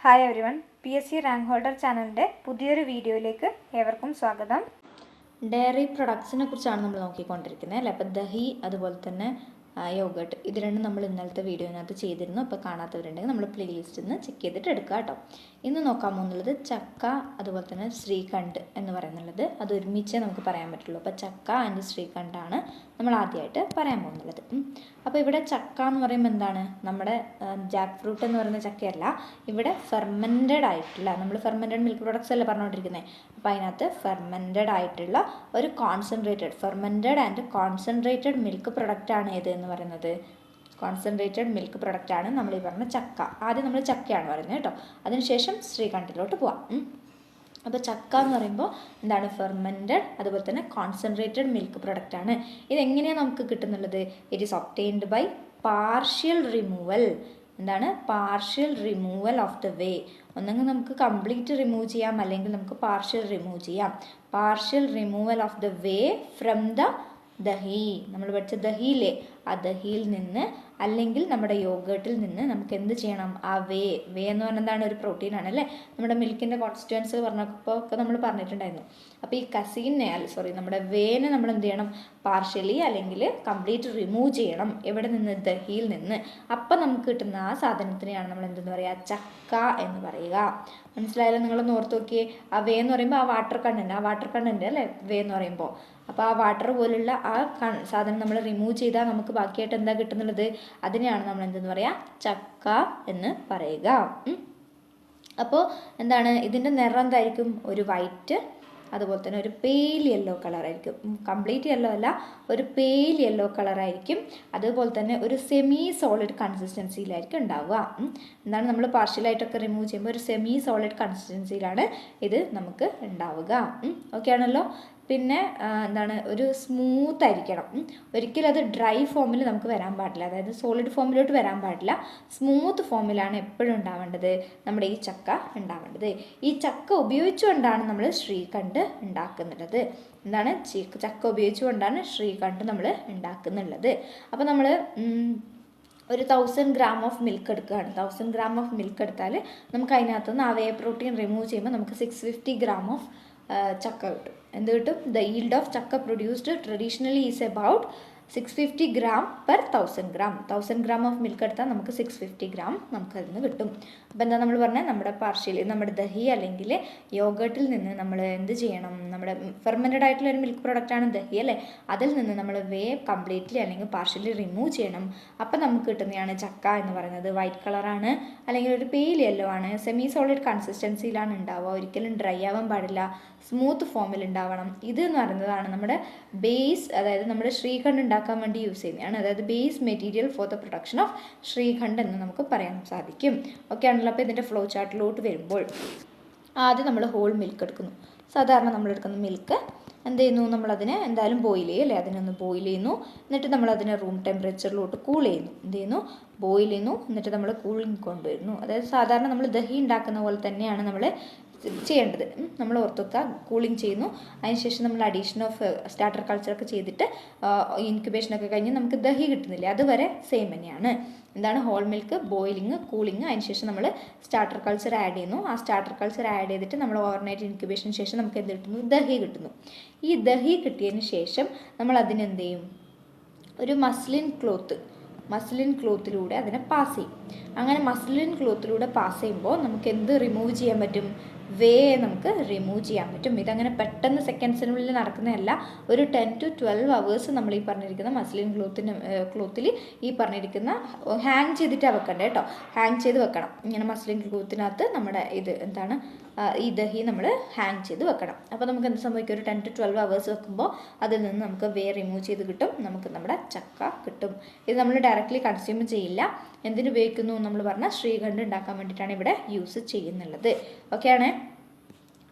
Hi everyone, PSC rank holder ചാനലിൻ്റെ പുതിയൊരു വീഡിയോയിലേക്ക് ഏവർക്കും സ്വാഗതം. ഡയറി പ്രൊഡക്ട്സിനെ കുറിച്ചാണ് നമ്മൾ നോക്കിക്കൊണ്ടിരിക്കുന്നത് അല്ലേ. അപ്പോൾ ദഹി അതുപോലെ തന്നെ യോഗട്ട് ഇത് രണ്ടും നമ്മൾ ഇന്നലത്തെ വീഡിയോനകത്ത് ചെയ്തിരുന്നു. അപ്പോൾ കാണാത്തവരുണ്ടെങ്കിൽ നമ്മൾ പ്ലേലിസ്റ്റിൽ നിന്ന് ചെക്ക് ചെയ്തിട്ട് എടുക്കുക കേട്ടോ. ഇന്ന് നോക്കാൻ പോകുന്നുള്ളത് ചക്ക അതുപോലെ തന്നെ ശ്രീഖണ്ഡ് എന്ന് പറയുന്നുള്ളത്. അത് ഒരുമിച്ചേ നമുക്ക് പറയാൻ പറ്റുള്ളൂ. അപ്പോൾ ചക്ക ആൻഡ് ശ്രീഖണ്ഡാണ് നമ്മൾ ആദ്യമായിട്ട് പറയാൻ പോകുന്നുള്ളത്. അപ്പോൾ ഇവിടെ ചക്ക എന്ന് പറയുമ്പോൾ എന്താണ്, നമ്മുടെ ജാക്ക് ഫ്രൂട്ട് എന്ന് പറയുന്ന ചക്കയല്ല, ഇവിടെ ഫെർമെൻറ്റഡ് ആയിട്ടുള്ള, നമ്മൾ ഫെർമെൻറ്റഡ് മിൽക്ക് പ്രൊഡക്ട്സ് അല്ലേ പറഞ്ഞുകൊണ്ടിരിക്കുന്നത്. അപ്പോൾ അതിനകത്ത് ഫെർമെൻറ്റഡ് ആയിട്ടുള്ള ഒരു ഫെർമെൻറ്റഡ് ആൻഡ് കോൺസെൻട്രേറ്റഡ് മിൽക്ക് പ്രൊഡക്റ്റാണ് ഏത് എന്ന് പറയുന്നത്. കോൺസെൻട്രേറ്റഡ് മിൽക്ക് പ്രൊഡക്റ്റാണ് നമ്മൾ ഈ പറഞ്ഞ ചക്ക. ആദ്യം നമ്മൾ ചക്കയാണ് പറയുന്നത് കേട്ടോ, അതിനുശേഷം ശ്രീഖണ്ഡിലോട്ട് പോവാം. അപ്പോൾ ചക്ക എന്ന് പറയുമ്പോൾ എന്താണ്, ഫെർമെൻറ്റഡ് അതുപോലെ തന്നെ കോൺസെൻട്രേറ്റഡ് മിൽക്ക് പ്രൊഡക്റ്റ് ആണ്. ഇതെങ്ങനെയാണ് നമുക്ക് കിട്ടുന്നുള്ളത്? It is obtained by partial removal. എന്താണ്? Partial removal of the whey. ഒന്നെങ്കിൽ നമുക്ക് കംപ്ലീറ്റ് റിമൂവ് ചെയ്യാം, അല്ലെങ്കിൽ നമുക്ക് പാർഷ്യൽ റിമൂവ് ചെയ്യാം. Partial removal of the whey from the dahi. നമ്മൾ പഠിച്ച ദഹിയിലെ ആ ദഹിയിൽ നിന്ന് അല്ലെങ്കിൽ നമ്മുടെ യോഗട്ടിൽ നിന്ന് നമുക്ക് എന്ത് ചെയ്യണം? ആ വേ എന്ന് പറഞ്ഞാൽ എന്താണ്? ഒരു പ്രോട്ടീനാണ് അല്ലേ. നമ്മുടെ മിൽക്കിൻ്റെ കോൺസ്റ്റിറ്റ്യുവൻസ് പറഞ്ഞപ്പോൾ ഒക്കെ നമ്മൾ പറഞ്ഞിട്ടുണ്ടായിരുന്നു. അപ്പോൾ ഈ കസീനെ നമ്മുടെ വേനെ നമ്മൾ എന്ത് ചെയ്യണം? പാർഷ്യലി അല്ലെങ്കിൽ കംപ്ലീറ്റ് റിമൂവ് ചെയ്യണം. എവിടെ നിന്ന്? ദഹിയിൽ നിന്ന്. അപ്പം നമുക്ക് കിട്ടുന്ന ആ സാധനത്തിനെയാണ് നമ്മൾ എന്തെന്ന് പറയുക? ചക്ക എന്ന് പറയുക. മനസ്സിലായാലും നിങ്ങളൊന്ന് ഓർത്ത് നോക്കിയേ. ആ വേ എന്ന് പറയുമ്പോൾ ആ വാട്ടർ കണ്ടന്റ് അല്ലേ വേ എന്ന് പറയുമ്പോൾ. അപ്പോൾ ആ വാട്ടർ പോലുള്ള ആ സാധനം നമ്മൾ റിമൂവ് ചെയ്താൽ നമുക്ക് ബാക്കിയായിട്ട് എന്താ കിട്ടുന്നുള്ളത്? അതിനെയാണ് നമ്മൾ എന്തെന്ന് പറയുക? ചക്ക എന്ന് പറയുക. അപ്പോൾ എന്താണ് ഇതിൻ്റെ നിറം എന്തായിരിക്കും? ഒരു വൈറ്റ് അതുപോലെ തന്നെ ഒരു പെയിൽ യെല്ലോ കളറായിരിക്കും. കംപ്ലീറ്റ് യെല്ലോ അല്ല, ഒരു പെയിൽ യെല്ലോ കളറായിരിക്കും. അതുപോലെ തന്നെ ഒരു സെമി സോളിഡ് കൺസിസ്റ്റൻസിയിലായിരിക്കും ഉണ്ടാവുക. എന്താണ്, നമ്മൾ പാർഷ്യലായിട്ടൊക്കെ റിമൂവ് ചെയ്യുമ്പോൾ ഒരു സെമി സോളിഡ് കൺസിസ്റ്റൻസിയിലാണ് ഇത് നമുക്ക് ഉണ്ടാവുക. ഓക്കെ ആണല്ലോ. പിന്നെ എന്താണ്, ഒരു സ്മൂത്ത് ആയിരിക്കണം. ഒരിക്കലും അത് ഡ്രൈ ഫോമിൽ നമുക്ക് വരാൻ പാടില്ല, അതായത് സോളിഡ് ഫോമിലോട്ട് വരാൻ പാടില്ല. സ്മൂത്ത് ഫോമിലാണ് എപ്പോഴും ഉണ്ടാവേണ്ടത് നമ്മുടെ ഈ ചക്ക ഉണ്ടാവേണ്ടത്. ഈ ചക്ക ഉപയോഗിച്ചുകൊണ്ടാണ് നമ്മൾ ശ്രീഖണ്ഡ് ഉണ്ടാക്കുന്നുള്ളത്. എന്താണ്, ചക്ക ഉപയോഗിച്ചുകൊണ്ടാണ് ശ്രീഖണ്ഡ് നമ്മൾ ഉണ്ടാക്കുന്നുള്ളത്. അപ്പോൾ നമ്മൾ ഒരു 1000 ഗ്രാം ഓഫ് മിൽക്ക് എടുക്കുകയാണ്. 1000 ഗ്രാം ഓഫ് മിൽക്ക് എടുത്താൽ നമുക്ക് അതിനകത്തുനിന്ന് ആ വേ പ്രോട്ടീൻ റിമൂവ് ചെയ്യുമ്പോൾ നമുക്ക് 650 ഗ്രാം ഓഫ് ചക്ക കിട്ടും. എന്ത് കിട്ടും? ദ yield ഓഫ് ചക്ക produced traditionally is about 650 gram per 1000 gram. 1000 gram of milk എടുത്താൽ നമുക്ക് 650 ഗ്രാം നമുക്ക് അതിൽ നിന്ന് കിട്ടും. അപ്പോൾ എന്താ നമ്മൾ പറഞ്ഞാൽ, നമ്മുടെ ദഹി അല്ലെങ്കിൽ യോഗട്ടിൽ നിന്ന് നമ്മൾ എന്ത് ചെയ്യണം? നമ്മുടെ ഫെർമെൻറ്റഡ് ആയിട്ടുള്ള ഒരു മിൽക്ക് പ്രൊഡക്റ്റാണ് ദഹി അല്ലേ. അതിൽ നിന്ന് നമ്മൾ വേ കംപ്ലീറ്റ്ലി അല്ലെങ്കിൽ പാർഷ്യലി റിമൂവ് ചെയ്യണം. അപ്പം നമുക്ക് കിട്ടുന്നതാണ് ചക്ക എന്ന് പറയുന്നത്. വൈറ്റ് കളറാണ് അല്ലെങ്കിൽ ഒരു പെയിൽ യെല്ലോ ആണ്. സെമി സോളിഡ് കൺസിസ്റ്റൻസിയിലാണ് ഉണ്ടാവുക. ഒരിക്കലും ഡ്രൈ ആവാൻ പാടില്ല, സ്മൂത്ത് ഫോമിൽ ഉണ്ടാവണം. ഇത് എന്ന് പറയുന്നതാണ് നമ്മുടെ ബേസ്, അതായത് നമ്മുടെ ശ്രീഖണ്ഡ് ഉണ്ടാക്കാൻ വേണ്ടി യൂസ് ചെയ്യുന്നതാണ്. അതായത് base material for the production of shrikhand എന്ന് നമുക്ക് പറയാൻ സാധിക്കും. ഓക്കെ ആണല്ലോ. അപ്പോൾ ഇതിൻ്റെ ഫ്ലോ ചാർട്ടിലോട്ട് വരുമ്പോൾ ആദ്യം നമ്മൾ ഹോൾ മിൽക്ക് എടുക്കുന്നു. സാധാരണ നമ്മൾ എടുക്കുന്ന മിൽക്ക് എന്ത് ചെയ്യുന്നു? നമ്മളതിനെ എന്തായാലും ബോയിൽ ചെയ്യും അല്ലേ. അതിനൊന്ന് ബോയിൽ ചെയ്യുന്നു. എന്നിട്ട് നമ്മളതിനെ റൂം ടെമ്പറേച്ചറിലോട്ട് കൂൾ ചെയ്യുന്നു. എന്ത് ചെയ്യുന്നു? ബോയിൽ ചെയ്യുന്നു. എന്നിട്ട് നമ്മൾ കൂളിംഗ് കൊണ്ടുവരുന്നു. അതായത് സാധാരണ നമ്മൾ ദഹി ഉണ്ടാക്കുന്ന പോലെ തന്നെയാണ് നമ്മൾ ചെയ്യേണ്ടത്. നമ്മൾ ഓർത്തുവെക്കുക, കൂളിംഗ് ചെയ്യുന്നു. അതിനുശേഷം നമ്മൾ അഡീഷൻ ഓഫ് സ്റ്റാർട്ടർ കൾച്ചറൊക്കെ ചെയ്തിട്ട് ഇൻക്യുബേഷനൊക്കെ കഴിഞ്ഞ് നമുക്ക് ദഹി കിട്ടുന്നില്ലേ, അതുവരെ സെയിം തന്നെയാണ്. എന്താണ്? ഹോൾ മിൽക്ക്, ബോയിലിംഗ്, കൂളിംഗ്, അതിനുശേഷം നമ്മൾ സ്റ്റാർട്ടർ കൾച്ചർ ആഡ് ചെയ്യുന്നു. ആ സ്റ്റാർട്ടർ കൾച്ചർ ആഡ് ചെയ്തിട്ട് നമ്മൾ ഓവർനൈറ്റ് ഇൻക്യുബേഷന് ശേഷം നമുക്ക് എന്ത് കിട്ടുന്നു? ദഹി കിട്ടുന്നു. ഈ ദഹി കിട്ടിയതിന് ശേഷം നമ്മൾ അതിനെന്ത് ചെയ്യും? ഒരു മസ്ലിൻ ക്ലോത്തിലൂടെ അതിനെ പാസ് ചെയ്യും. അങ്ങനെ മസ്ലിൻ ക്ലോത്തിലൂടെ പാസ് ചെയ്യുമ്പോൾ നമുക്ക് എന്ത് റിമൂവ് ചെയ്യാൻ പറ്റും? വേ നമുക്ക് റിമൂവ് ചെയ്യാൻ പറ്റും. ഇതങ്ങനെ പെട്ടെന്ന് സെക്കൻഡ്സിനുള്ളിൽ നടക്കുന്നതല്ല. ഒരു 10 to 12 hours നമ്മൾ ഈ പറഞ്ഞിരിക്കുന്ന മസ്ലിൻ ക്ലോത്തിൽ ഈ പറഞ്ഞിരിക്കുന്ന ഹാങ് ചെയ്തിട്ടാണ് വെക്കണ്ടേ കേട്ടോ. ഹാങ് ചെയ്ത് വെക്കണം. ഇങ്ങനെ മസ്ലിൻ ക്ലോത്തിനകത്ത് നമ്മുടെ ഇത് എന്താണ്, ഈ ദഹി നമ്മൾ ഹാങ് ചെയ്ത് വെക്കണം. അപ്പോൾ നമുക്ക് എന്ത് സംഭവിക്കും? ഒരു 10 to 12 hours വെക്കുമ്പോൾ അതിൽ നിന്ന് നമുക്ക് വേ റിമൂവ് ചെയ്ത് കിട്ടും. നമുക്ക് നമ്മുടെ ചക്ക കിട്ടും. ഇത് നമ്മൾ ഡയറക്റ്റ്ലി കൺസ്യൂം ചെയ്യില്ല. എന്തിനു ഉപയോഗിക്കുന്നു? നമ്മൾ പറഞ്ഞാൽ ശ്രീഖണ്ഡ് ഉണ്ടാക്കാൻ വേണ്ടിയിട്ടാണ് ഇവിടെ യൂസ് ചെയ്യുന്നുള്ളത്. ഓക്കെ ആണ്.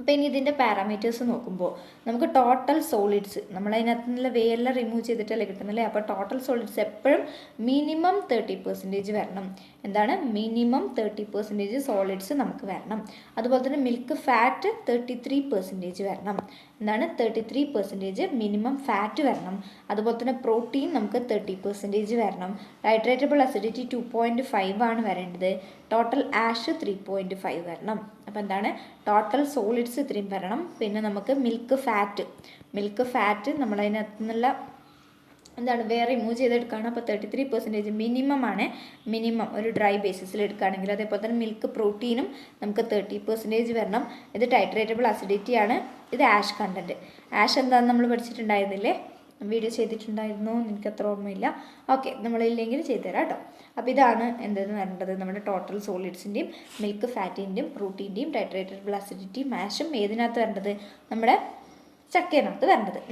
അപ്പോൾ ഇനി ഇതിൻ്റെ പാരാമീറ്റേഴ്സ് നോക്കുമ്പോൾ നമുക്ക് ടോട്ടൽ സോളിഡ്സ് നമ്മളതിനകത്ത് നിന്നുള്ള വേരെല്ലാം റിമൂവ് ചെയ്തിട്ടല്ലേ കിട്ടുന്നില്ലേ. അപ്പോൾ ടോട്ടൽ സോളിഡ്സ് എപ്പോഴും മിനിമം 30% വരണം. എന്താണ് മിനിമം 30% സോളിഡ്സ് നമുക്ക് വരണം. അതുപോലെ തന്നെ മിൽക്ക് ഫാറ്റ് 33% വരണം. എന്താണ് 33% മിനിമം ഫാറ്റ് വരണം. അതുപോലെ തന്നെ പ്രോട്ടീൻ നമുക്ക് 30% വരണം. ടൈട്രേറ്റബിൾ അസിഡിറ്റി 2.5 ആണ് വരേണ്ടത്. ടോട്ടൽ ആഷ് 3.5 വരണം. അപ്പോൾ എന്താണ് ടോട്ടൽ സോളിഡ്സ് ഇത്രയും വരണം. പിന്നെ നമുക്ക് മിൽക്ക് ഫാറ്റ് നമ്മളതിനകത്ത് നിന്നുള്ള എന്താണ് വേറെ റിമൂവ് ചെയ്തെടുക്കുകയാണ്. അപ്പോൾ 33% മിനിമം ആണ്. മിനിമം ഒരു ഡ്രൈ ബേസിസിൽ എടുക്കുകയാണെങ്കിൽ. അതേപോലെ തന്നെ മിൽക്ക് പ്രോട്ടീനും നമുക്ക് 30% വരണം. ഇത് ടൈട്രേറ്റബിൾ അസിഡിറ്റി ആണ്. ഇത് ആഷ് കണ്ടൻറ്റ്. ആഷ് എന്താണെന്ന് നമ്മൾ പഠിച്ചിട്ടുണ്ടായിരുന്നില്ലേ, വീഡിയോ ചെയ്തിട്ടുണ്ടായിരുന്നു, എനിക്ക് അത്ര ഓർമ്മയില്ല. ഓക്കെ, നമ്മളില്ലെങ്കിൽ ചെയ്തുതരാം കേട്ടോ. അപ്പോൾ ഇതാണ് എന്തെന്ന് വരേണ്ടത്, നമ്മുടെ ടോട്ടൽ സോളിഡ്സിൻ്റെയും മിൽക്ക് ഫാറ്റിൻ്റെയും പ്രോട്ടീൻ്റെയും ടൈട്രേറ്റബിൾ അസിഡിറ്റി മാഷും ഏതിനകത്ത് വരേണ്ടത്, നമ്മുടെ ചക്കയിനകത്ത് വരേണ്ടത്.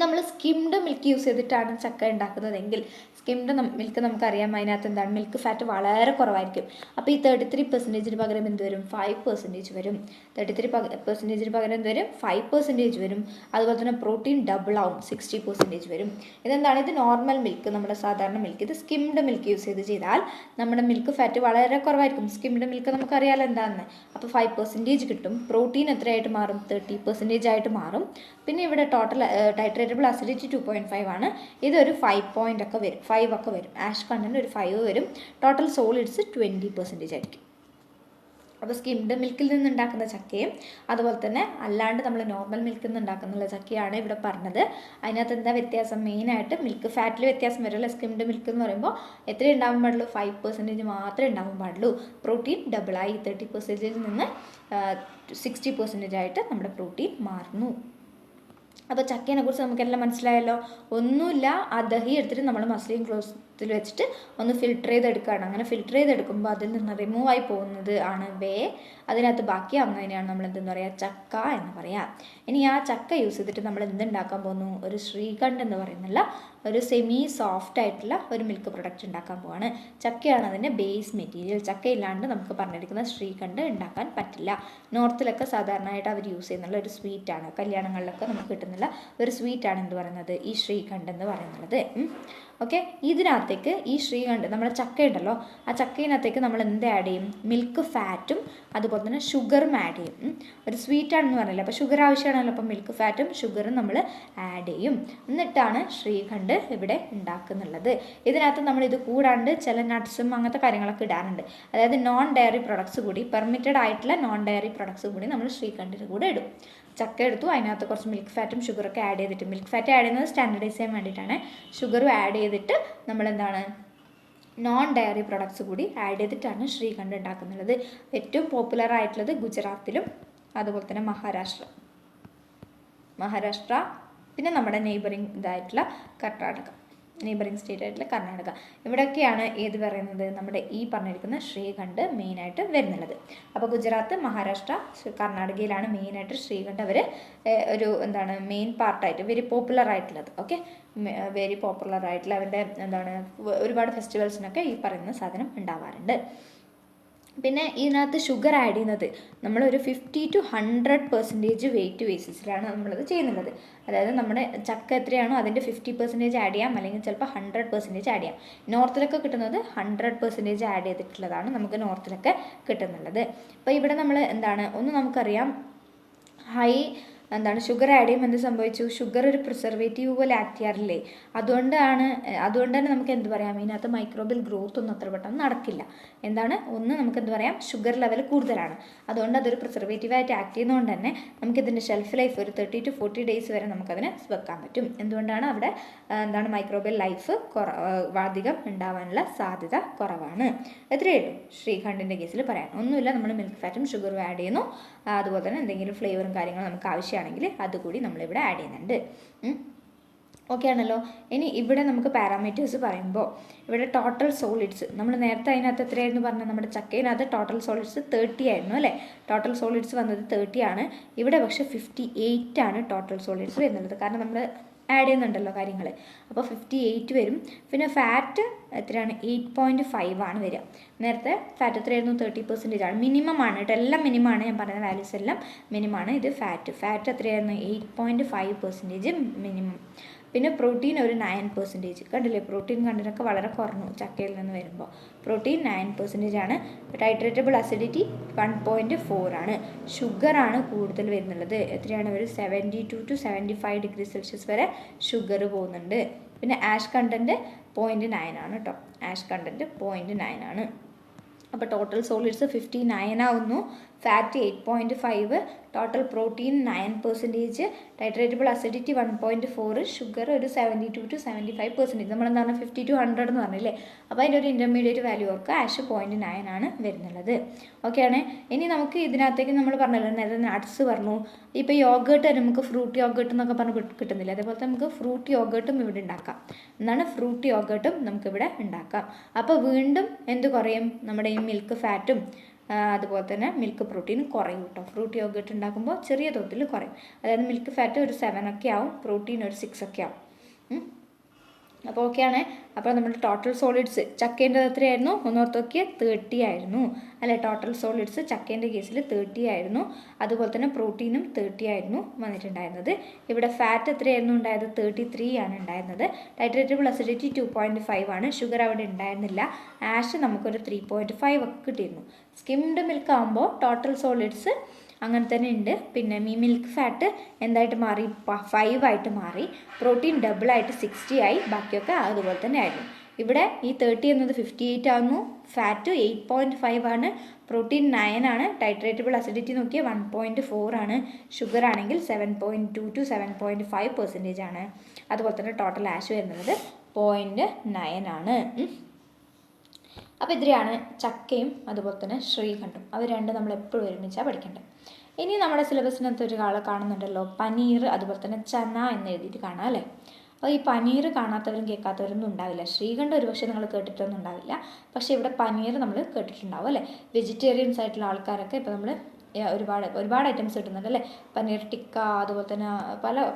നമ്മൾ സ്കിംഡ് മിൽക്ക് യൂസ് ചെയ്തിട്ടാണ് ചക്ക ഉണ്ടാക്കുന്നതെങ്കിൽ സ്കിംഡ് മിൽക്ക് നമുക്കറിയാം അതിനകത്ത് എന്താണ് മിൽക്ക് ഫാറ്റ് വളരെ കുറവായിരിക്കും. അപ്പോൾ ഈ 33%-ന് പകരം എന്ത് വരും, 5% വരും. 33%-ന് പകരം എന്ത് വരും, 5% വരും. അതുപോലെ തന്നെ പ്രോട്ടീൻ ഡബിൾ ആവും, 60% വരും. ഇതെന്താണ്, ഇത് നോർമൽ മിൽക്ക്, നമ്മുടെ സാധാരണ മിൽക്ക്. ഇത് സ്കിംഡ് മിൽക്ക് യൂസ് ചെയ്താൽ നമ്മുടെ മിൽക്ക് ഫാറ്റ് വളരെ കുറവായിരിക്കും. സ്കിംഡ് മിൽക്ക് നമുക്കറിയാലോ എന്താണെന്ന്. അപ്പോൾ 5% കിട്ടും. പ്രോട്ടീൻ എത്രയായിട്ട് മാറും, 30% ആയിട്ട് മാറും. പിന്നെ ഇവിടെ ടോട്ടൽ ടൈട്രേറ്റബിൾ അസിഡിറ്റി 2.5 ആണ്. ഇതൊരു 5 ഒക്കെ വരും, 5 ഒക്കെ വരും. ആഷ് കണ്ടൻറ്റ് ഒരു 5 വരും. ടോട്ടൽ സോളിഡ്സ് 20% ആയിരിക്കും. അപ്പോൾ സ്കിംഡ് മിൽക്കിൽ നിന്ന് ഉണ്ടാക്കുന്ന ചക്കയും അതുപോലെ തന്നെ അല്ലാണ്ട് നമ്മൾ നോർമൽ മിൽക്കിൽ നിന്ന് ഉണ്ടാക്കുന്ന ചക്കയാണ് ഇവിടെ പറഞ്ഞത്. അതിനകത്ത് എന്താ വ്യത്യാസം, മെയിനായിട്ട് മിൽക്ക് ഫാറ്റിൽ വ്യത്യാസം വരുമല്ലോ. സ്കിംഡ് മിൽക്ക് എന്ന് പറയുമ്പോൾ എത്ര ഉണ്ടാവാൻ പാടുള്ളൂ, 5% മാത്രമേ ഉണ്ടാവാൻ പാടുള്ളൂ. പ്രോട്ടീൻ ഡബിളായി 30%-ൽ നിന്ന് 60% ആയിട്ട് നമ്മുടെ പ്രോട്ടീൻ മാറുന്നു. അപ്പോൾ ചക്കേനെ കുറിച്ച് നമുക്കെല്ലാം മനസ്സിലായല്ലോ. ഒന്നുമില്ല, ആ ദഹി എടുത്തിട്ട് നമ്മൾ മസ്ലിൻ ക്ലോത്തിൽ വെച്ചിട്ട് ഒന്ന് ഫിൽട്ടർ ചെയ്തെടുക്കുകയാണ്. അങ്ങനെ ഫിൽട്ടർ ചെയ്തെടുക്കുമ്പോൾ അതിൽ നിന്ന് റിമൂവ് ആയി പോകുന്നത് ആണ് അതിനകത്ത് ബാക്കിയാവുന്നതിനെയാണ് നമ്മൾ എന്തെന്ന് പറയുക, ചക്ക എന്ന് പറയാം. ഇനി ആ ചക്ക യൂസ് ചെയ്തിട്ട് നമ്മൾ എന്തുണ്ടാക്കാൻ പോകുന്നു, ഒരു ശ്രീഖണ്ഡ് എന്ന് പറയുന്നുള്ള ഒരു സെമി സോഫ്റ്റ് ആയിട്ടുള്ള ഒരു മിൽക്ക് പ്രൊഡക്റ്റ് ഉണ്ടാക്കാൻ പോവാണ്. ചക്കയാണ് അതിൻ്റെ ബേസ് മെറ്റീരിയൽ. ചക്കയില്ലാണ്ട് നമുക്ക് പറഞ്ഞിരിക്കുന്ന ശ്രീഖണ്ഡ് ഉണ്ടാക്കാൻ പറ്റില്ല. നോർത്തിലൊക്കെ സാധാരണയായിട്ട് അവർ യൂസ് ചെയ്യുന്നുള്ള ഒരു സ്വീറ്റാണ്, കല്യാണങ്ങളിലൊക്കെ നമുക്ക് കിട്ടുന്നുള്ള ഒരു സ്വീറ്റാണ് എന്ത് പറയുന്നത്, ഈ ശ്രീഖണ്ഡ് എന്ന് പറയുന്നത്. ഓക്കെ, ഇതിനകത്തേക്ക് ഈ ശ്രീഖണ്ഡ് നമ്മുടെ ചക്ക ഉണ്ടല്ലോ, ആ ചക്കയിനകത്തേക്ക് നമ്മൾ എന്ത് ആഡ് ചെയ്യും, മിൽക്ക് ഫാറ്റും അതുപോലെ തന്നെ ഷുഗറും ആഡ് ചെയ്യും. ഒരു സ്വീറ്റാണെന്ന് പറഞ്ഞില്ല, അപ്പോൾ ഷുഗർ ആവശ്യമാണല്ലോ, അപ്പോൾ മിൽക്ക് ഫാറ്റും ഷുഗറും നമ്മൾ ആഡ് ചെയ്യും. എന്നിട്ടാണ് ശ്രീഖണ്ഡ് ഇവിടെ ഉണ്ടാക്കുന്നുള്ളത്. ഇതിനകത്ത് നമ്മൾ ഇത് കൂടാണ്ട് ചില നട്ട്സും അങ്ങനത്തെ കാര്യങ്ങളൊക്കെ ഇടാറുണ്ട്. അതായത് നോൺ ഡയറി പ്രൊഡക്ട്സ് കൂടി, പെർമിറ്റഡ് ആയിട്ടുള്ള നോൺ ഡയറി പ്രൊഡക്ട്സ് കൂടി നമ്മൾ ശ്രീഖണ്ഡിന് കൂടെ ഇടും. ചക്ക എടുത്തു, അതിനകത്ത് കുറച്ച് മിൽക്ക് ഫാറ്റും ഷുഗറൊക്കെ ആഡ് ചെയ്തിട്ട്, മിൽക്ക് ഫാറ്റ് ആഡ് ചെയ്യുന്നത് സ്റ്റാൻഡർഡൈസ് ചെയ്യാൻ വേണ്ടിയിട്ടാണ്, ഷുഗറും ആഡ് ചെയ്തിട്ട് നമ്മളെന്താണ് നോൺ ഡയറി പ്രൊഡക്ട്സ് കൂടി ആഡ് ചെയ്തിട്ടാണ് ശ്രീഖണ്ഡ് ഉണ്ടാക്കുന്നത്. ഏറ്റവും പോപ്പുലർ ആയിട്ടുള്ളത് ഗുജറാത്തിലും അതുപോലെ തന്നെ മഹാരാഷ്ട്ര പിന്നെ നമ്മുടെ നെയ്ബറിങ് ഇതായിട്ടുള്ള നെയ്ബറിങ് സ്റ്റേറ്റ് ആയിട്ടുള്ള കർണാടക, ഇവിടെയൊക്കെയാണ് ഏത് പറയുന്നത്, നമ്മുടെ ഈ പറഞ്ഞിരിക്കുന്ന ശ്രീഖണ്ഡ് മെയിനായിട്ട് വരുന്നുള്ളത്. അപ്പോൾ ഗുജറാത്ത്, മഹാരാഷ്ട്ര, കർണാടകയിലാണ് മെയിനായിട്ട് ശ്രീഖണ്ഡ് അവർ ഒരു എന്താണ് മെയിൻ പാർട്ടായിട്ട് വെരി പോപ്പുലർ ആയിട്ടുള്ളത്. ഓക്കെ, വെരി പോപ്പുലർ ആയിട്ടുള്ള അവരുടെ എന്താണ് ഒരുപാട് ഫെസ്റ്റിവൽസിനൊക്കെ ഈ പറയുന്ന സാധനം ഉണ്ടാവാറുണ്ട്. പിന്നെ ഇതിനകത്ത് ഷുഗർ ആഡ് ചെയ്യുന്നത് നമ്മളൊരു 50 to 100% വെയിറ്റ് ബേസിസിലാണ് നമ്മളത് ചെയ്യുന്നുള്ളത്. അതായത് നമ്മുടെ ചക്ക എത്രയാണോ അതിൻ്റെ 50% ആഡ് ചെയ്യാം, അല്ലെങ്കിൽ ചിലപ്പോൾ 100% ആഡ് ചെയ്യാം. നോർത്തിലൊക്കെ കിട്ടുന്നത് 100% ആഡ് ചെയ്തിട്ടുള്ളതാണ് നമുക്ക് നോർത്തിലൊക്കെ കിട്ടുന്നുള്ളത്. അപ്പോൾ ഇവിടെ നമ്മൾ എന്താണ് ഒന്ന് നമുക്കറിയാം, ഷുഗർ ആഡ് ചെയ്യുമ്പോൾ എന്ത് സംഭവിച്ചു, ഷുഗർ ഒരു പ്രിസർവേറ്റീവ് പോലെ ആക്ട് ചെയ്യാറില്ലേ. അതുകൊണ്ട് തന്നെ നമുക്ക് എന്ത് പറയാം, ഇതിനകത്ത് മൈക്രോബിയൽ ഗ്രോത്ത് ഒന്നും അത്ര പെട്ടെന്ന് നടക്കില്ല. ഒന്ന് നമുക്ക് എന്ത് പറയാം, ഷുഗർ ലെവൽ കൂടുതലാണ്. അതുകൊണ്ട് അതൊരു പ്രിസർവേറ്റീവായിട്ട് ആക്ട് ചെയ്യുന്നതുകൊണ്ട് തന്നെ നമുക്കിതിൻ്റെ ഷെൽഫ് ലൈഫ് ഒരു 30 to 40 days വരെ നമുക്കതിനെ വെക്കാൻ പറ്റും. എന്തുകൊണ്ടാണ് അവിടെ മൈക്രോബിയൽ ലൈഫ് അധികം ഉണ്ടാവാനുള്ള സാധ്യത കുറവാണ്. എത്രയേ ഉള്ളൂ ശ്രീഖണ്ഡിൻ്റെ കേസിൽ പറയാൻ. ഒന്നുമില്ല, നമ്മൾ മിൽക്ക് ഫാറ്റും ഷുഗറും ആഡ് ചെയ്യുന്നു. അതുപോലെ തന്നെ എന്തെങ്കിലും ഫ്ലേവറും കാര്യങ്ങളും നമുക്ക് ആവശ്യമാണെങ്കിൽ അതുകൂടി നമ്മളിവിടെ ആഡ് ചെയ്യുന്നുണ്ട്. ഓക്കെ ആണല്ലോ. ഇനി ഇവിടെ നമുക്ക് പാരാമീറ്റേഴ്സ് പറയുമ്പോൾ ഇവിടെ ടോട്ടൽ സോളിഡ്സ് നമ്മൾ നേരത്തെ അതിനകത്ത് എത്രയായിരുന്നു പറഞ്ഞത്, നമ്മുടെ ചക്കയിനകത്ത് ടോട്ടൽ സോളിഡ്സ് 30 ആയിരുന്നു അല്ലേ. ടോട്ടൽ സോളിഡ്സ് വന്നത് 30 ആണ്. ഇവിടെ പക്ഷേ 58 ആണ് ടോട്ടൽ സോളിഡ്സ് വരുന്നത്. കാരണം നമ്മൾ ആഡ് ചെയ്യുന്നുണ്ടല്ലോ കാര്യങ്ങൾ. അപ്പോൾ 58 വരും. പിന്നെ ഫാറ്റ് എത്രയാണ്? 8.5 ആണ് വരിക. നേരത്തെ ഫാറ്റ് എത്രയായിരുന്നു? 30% ആണ്. മിനിമം ആണ് കേട്ടോ, എല്ലാം മിനിമം ആണ്. ഞാൻ പറയുന്ന വാല്യൂസ് എല്ലാം മിനിമം ആണ്. ഇത് ഫാറ്റ് എത്രയായിരുന്നു? 8.5% മിനിമം. പിന്നെ പ്രോട്ടീൻ ഒരു 9%. കണ്ടില്ലേ, പ്രോട്ടീൻ കണ്ടൻറ്റൊക്കെ വളരെ കുറഞ്ഞു ചക്കയിൽ നിന്ന് വരുമ്പോൾ. പ്രോട്ടീൻ 9% ആണ്. ടൈട്രേറ്റബിൾ അസിഡിറ്റി 1.4 ആണ്. ഷുഗറാണ് കൂടുതൽ വരുന്നുള്ളത്. എത്രയാണ്? ഒരു 72 to 75 ഡിഗ്രി സെൽഷ്യസ് വരെ ഷുഗർ പോകുന്നുണ്ട്. പിന്നെ ആഷ് കണ്ടൻറ്റ് 0.9 ആണ് കേട്ടോ. ആഷ് കണ്ടൻറ്റ് 0.9 ആണ്. അപ്പോൾ ടോട്ടൽ സോളിഡ്സ് 59 ആവുന്നു. Fat 8.5, total protein 9%, titratable acidity 1.4, sugar ഒരു 72 to 75%. നമ്മളെന്താ പറഞ്ഞാൽ 50 to 100 എന്ന് പറഞ്ഞില്ലേ. അപ്പോൾ അതിൻ്റെ ഒരു ഇൻ്റർമീഡിയറ്റ് വാല്യൂ ഓർക്ക് ആഷ് 0.9 ആണ് വരുന്നുള്ളത്. ഓക്കെ ആണ്. ഇനി നമുക്ക് ഇതിനകത്തേക്ക് നമ്മൾ പറഞ്ഞല്ലോ, നേരത്തെ നട്ട്സ് പറഞ്ഞു. ഇപ്പോൾ യോഗേർട്ട് നമുക്ക് ഫ്രൂട്ട് യോഗേർട്ട് എന്നൊക്കെ പറഞ്ഞ് കിട്ടുന്നില്ല. അതേപോലെ നമുക്ക് ഫ്രൂട്ട് യോഗേർട്ടും ഇവിടെ ഉണ്ടാക്കാം. എന്താണ്? ഫ്രൂട്ട് യോഗേർട്ടും നമുക്കിവിടെ ഉണ്ടാക്കാം. അപ്പോൾ വീണ്ടും എന്ത് കുറയും? നമ്മുടെ ഈ മിൽക്ക് ഫാറ്റും അതുപോലെ തന്നെ മിൽക്ക് പ്രോട്ടീൻ കുറയും കേട്ടോ. ഫ്രൂട്ട് യോഗേർട്ട് ഉണ്ടാക്കുമ്പോൾ ചെറിയ തോതിൽ കുറയും. അതായത് മിൽക്ക് ഫാറ്റ് ഒരു 7 ഒക്കെ ആവും, പ്രോട്ടീൻ ഒരു 6 ഒക്കെ ആവും. അപ്പോൾ ഓക്കെയാണ്. അപ്പോൾ നമ്മുടെ ടോട്ടൽ സോളിഡ്സ് ചക്കേൻ്റെ എത്രയായിരുന്നു? ഒന്നോർത്ത് നോക്കിയ 30 ആയിരുന്നു അല്ലേ? ടോട്ടൽ സോളിഡ്സ് ചക്കേൻ്റെ കേസിൽ 30 ആയിരുന്നു. അതുപോലെ തന്നെ പ്രോട്ടീനും 30 ആയിരുന്നു വന്നിട്ടുണ്ടായിരുന്നത്. ഇവിടെ ഫാറ്റ് എത്രയായിരുന്നു ഉണ്ടായത്? 33 ആണ് ഉണ്ടായിരുന്നത്. ടൈട്രേറ്റബിൾ അസിഡിറ്റി 2.5 ആണ്. ഷുഗർ അവിടെ ഉണ്ടായിരുന്നില്ല. ആഷ് നമുക്കൊരു 3.5 ഒക്കെ കിട്ടിയിരുന്നു. സ്കിംഡ് മിൽക്ക് ആകുമ്പോൾ ടോട്ടൽ സോളിഡ്സ് അങ്ങനെ തന്നെ ഉണ്ട്. പിന്നെ മിൽക്ക് ഫാറ്റ് എന്തായിട്ട് മാറി? 5 ആയിട്ട് മാറി. പ്രോട്ടീൻ ഡബിളായിട്ട് 60 ആയി. ബാക്കിയൊക്കെ അതുപോലെ തന്നെ ആയിരുന്നു. ഇവിടെ ഈ 30 എന്നത് 58 ആവുന്നു. ഫാറ്റ് 8.5 ആണ്. പ്രോട്ടീൻ 9 ആണ്. ടൈട്രേറ്റബിൾ അസിഡിറ്റി നോക്കിയാൽ 1.4 ആണ്. ഷുഗർ ആണെങ്കിൽ 7.2 to 7.5% ആണ്. അതുപോലെ തന്നെ ടോട്ടൽ ആഷ് വരുന്നത് 0.9 ആണ്. അപ്പോൾ ഇതിലാണ് ചക്കയും അതുപോലെ തന്നെ ശ്രീഖണ്ഡും. അവർ രണ്ട് നമ്മൾ എപ്പോഴും ഒരുമിച്ചാണ് പഠിക്കേണ്ടത്. ഇനി നമ്മുടെ സിലബസിനകത്ത് ഒരു ആളെ കാണുന്നുണ്ടല്ലോ, പനീർ അതുപോലെ തന്നെ ചന എന്ന് എഴുതിയിട്ട് കാണാം അല്ലേ. അപ്പോൾ ഈ പനീർ കാണാത്തവരും കേൾക്കാത്തവരൊന്നും ഉണ്ടാവില്ല. ശ്രീഖണ്ഡ് ഒരുപക്ഷെ നിങ്ങൾ കേട്ടിട്ടൊന്നും ഉണ്ടാവില്ല. പക്ഷേ ഇവിടെ പനീർ നമ്മൾ കേട്ടിട്ടുണ്ടാവും അല്ലേ. വെജിറ്റേറിയൻസ് ആയിട്ടുള്ള ആൾക്കാരൊക്കെ ഇപ്പോൾ നമ്മൾ ഒരുപാട് ഐറ്റംസ് കിട്ടുന്നുണ്ട് അല്ലേ. പനീർ ടിക്ക അതുപോലെ തന്നെ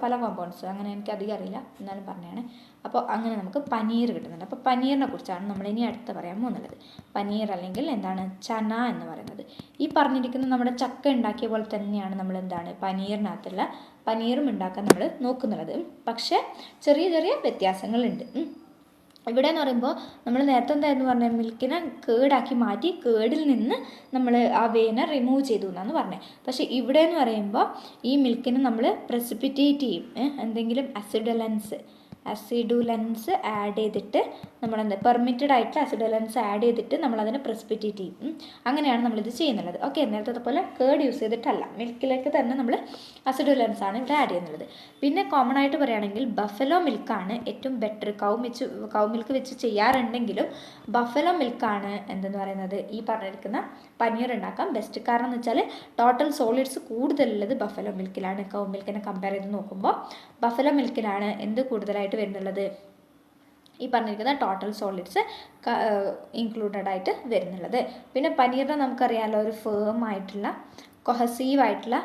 പല കോമ്പൗണ്ട്സ്, അങ്ങനെ എനിക്ക് അധികം അറിയില്ല, എന്നാലും പറഞ്ഞാണ്. അപ്പോൾ അങ്ങനെ നമുക്ക് പനീർ കിട്ടുന്നുണ്ട്. അപ്പോൾ പനീറിനെ കുറിച്ചാണ് നമ്മൾ ഇനി അടുത്ത് പറയാൻ പോകുന്നത്. പനീർ അല്ലെങ്കിൽ എന്താണ് ചന എന്ന് പറയുന്നത്. ഈ പറഞ്ഞിരിക്കുന്ന നമ്മുടെ ചക്ക ഉണ്ടാക്കിയ പോലെ തന്നെയാണ് നമ്മൾ എന്താണ് പനീറിനകത്തുള്ള പനീറും ഉണ്ടാക്കാൻ നമ്മൾ നോക്കുന്നത്. പക്ഷേ ചെറിയ ചെറിയ വ്യത്യാസങ്ങളുണ്ട്. ഇവിടെ എന്ന് പറയുമ്പോൾ നമ്മൾ നേരത്തെ എന്തായിരുന്നു പറഞ്ഞത്? മിൽക്കിനെ കേടാക്കി മാറ്റി കേടിൽ നിന്ന് നമ്മൾ ആ വേനെ റിമൂവ് ചെയ്തു എന്നാണ് പറഞ്ഞത്. പക്ഷേ ഇവിടെ എന്ന് പറയുമ്പോൾ ഈ മിൽക്കിനെ നമ്മൾ പ്രസിപ്പിറ്റേറ്റ് ചെയ്യും. എന്തെങ്കിലും അസിഡുലൻസ് ആഡ് ചെയ്തിട്ട് നമ്മളെന്താ പെർമിറ്റഡ് ആയിട്ടുള്ള അസിഡുലൻസ് ആഡ് ചെയ്തിട്ട് നമ്മളതിനെ പ്രസിപ്പിറ്റേറ്റ് ചെയ്യും. അങ്ങനെയാണ് നമ്മളിത് ചെയ്യുന്നുള്ളത്. ഓക്കെ, നേരത്തെ പോലെ കേട് യൂസ് ചെയ്തിട്ടല്ല, മിൽക്കിലേക്ക് തന്നെ നമ്മൾ അസിഡുലൻസ് ആണ് ഇവിടെ ആഡ് ചെയ്യുന്നത്. പിന്നെ കോമൺ ആയിട്ട് പറയുകയാണെങ്കിൽ ബഫലോ മിൽക്കാണ് ഏറ്റവും ബെറ്റർ. കൗ മിൽക്ക് വെച്ച് ചെയ്യാറുണ്ടെങ്കിലും ബഫലോ മിൽക്കാണ് എന്തെന്ന് പറയുന്നത് ഈ പറഞ്ഞിരിക്കുന്ന പനീർ ഉണ്ടാക്കാൻ ബെസ്റ്റ്. കാരണം എന്ന് വെച്ചാൽ ടോട്ടൽ സോളിഡ്സ് കൂടുതലുള്ളത് ബഫലോ മിൽക്കിലാണ്. കൗ മിൽക്കിനെ കമ്പയർ ചെയ്ത് നോക്കുമ്പോൾ ബഫലോ മിൽക്കിലാണ് എന്ത് കൂടുതലായിട്ട് വരുന്നുള്ളത്? ഈ പറഞ്ഞിരിക്കുന്ന ടോട്ടൽ സോളിഡ്സ് ഇൻക്ലൂഡഡ് ആയിട്ട് വരുന്നുള്ളത്. പിന്നെ പനീറിനെ നമുക്കറിയാമല്ലോ, ഒരു ഫേം ആയിട്ടുള്ള കൊഹസീവ് ആയിട്ടുള്ള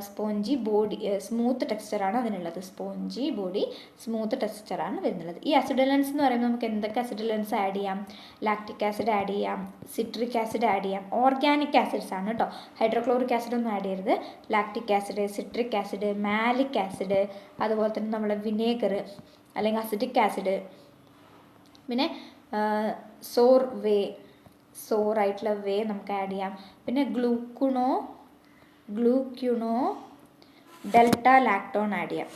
സ്പോഞ്ചി ബോഡി, സ്മൂത്ത് ടെക്സ്ചറാണ് അതിനുള്ളത്. സ്പോഞ്ചി ബോഡി, സ്മൂത്ത് ടെക്സ്ചറാണ് വരുന്നുള്ളത്. ഈ അസിഡുലൻസ് എന്ന് പറയുമ്പോൾ നമുക്ക് എന്തൊക്കെ അസിഡുലൻസ് ആഡ് ചെയ്യാം? ലാക്റ്റിക് ആസിഡ് ആഡ് ചെയ്യാം, സിട്രിക് ആസിഡ് ആഡ് ചെയ്യാം. ഓർഗാനിക് ആസിഡ്സ് ആണ് കേട്ടോ, ഹൈഡ്രോക്ലോറിക് ആസിഡ് ഒന്നും ആഡ് ചെയ്യരുത്. Lactic acid, citric acid, malic acid, അതുപോലെ തന്നെ നമ്മുടെ വിനേഗർ അല്ലെങ്കിൽ അസിറ്റിക് ആസിഡ്, പിന്നെ സോറായിട്ടുള്ള വേ നമുക്ക് ആഡ് ചെയ്യാം. പിന്നെ ഗ്ലൂക്യൂണോ ഡെൽറ്റ ലാക്ടോൺ ആഡ് ചെയ്യാം.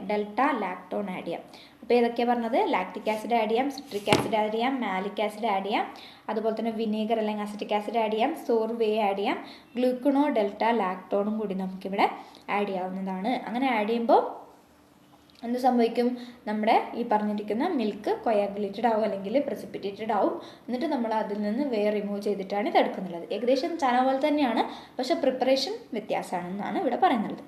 ഡെൽറ്റ ലാക്ടോൺ ആഡ് ചെയ്യാം. അപ്പോൾ ഏതൊക്കെയാണ് പറഞ്ഞത്? ലാക്റ്റിക് ആസിഡ് ആഡ് ചെയ്യാം, സിട്രിക് ആസിഡ് ആഡ് ചെയ്യാം, മാലിക് ആസിഡ് ആഡ് ചെയ്യാം, അതുപോലെ തന്നെ വിനേഗർ അല്ലെങ്കിൽ അസിറ്റിക് ആസിഡ് ആഡ് ചെയ്യാം, സോർവേ ആഡ് ചെയ്യാം, ഗ്ലൂക്കണോ ഡെൽറ്റ ലാക്ടോണും കൂടി നമുക്കിവിടെ ആഡ് ചെയ്യാവുന്നതാണ്. അങ്ങനെ ആഡ് ചെയ്യുമ്പോൾ എന്ത് സംഭവിക്കും? നമ്മുടെ ഈ പറഞ്ഞിരിക്കുന്ന മിൽക്ക് കൊയാഗുലേറ്റഡ് ആവും അല്ലെങ്കിൽ പ്രസിപ്പിറ്റേറ്റഡ് ആവും. എന്നിട്ട് നമ്മൾ അതിൽ നിന്ന് റിമൂവ് ചെയ്തിട്ടാണ് ഇത് എടുക്കുന്നുള്ളത്. ഏകദേശം ചന പോലെ തന്നെയാണ്, പക്ഷെ പ്രിപ്പറേഷൻ വ്യത്യാസമാണെന്നാണ് ഇവിടെ പറയുന്നത്.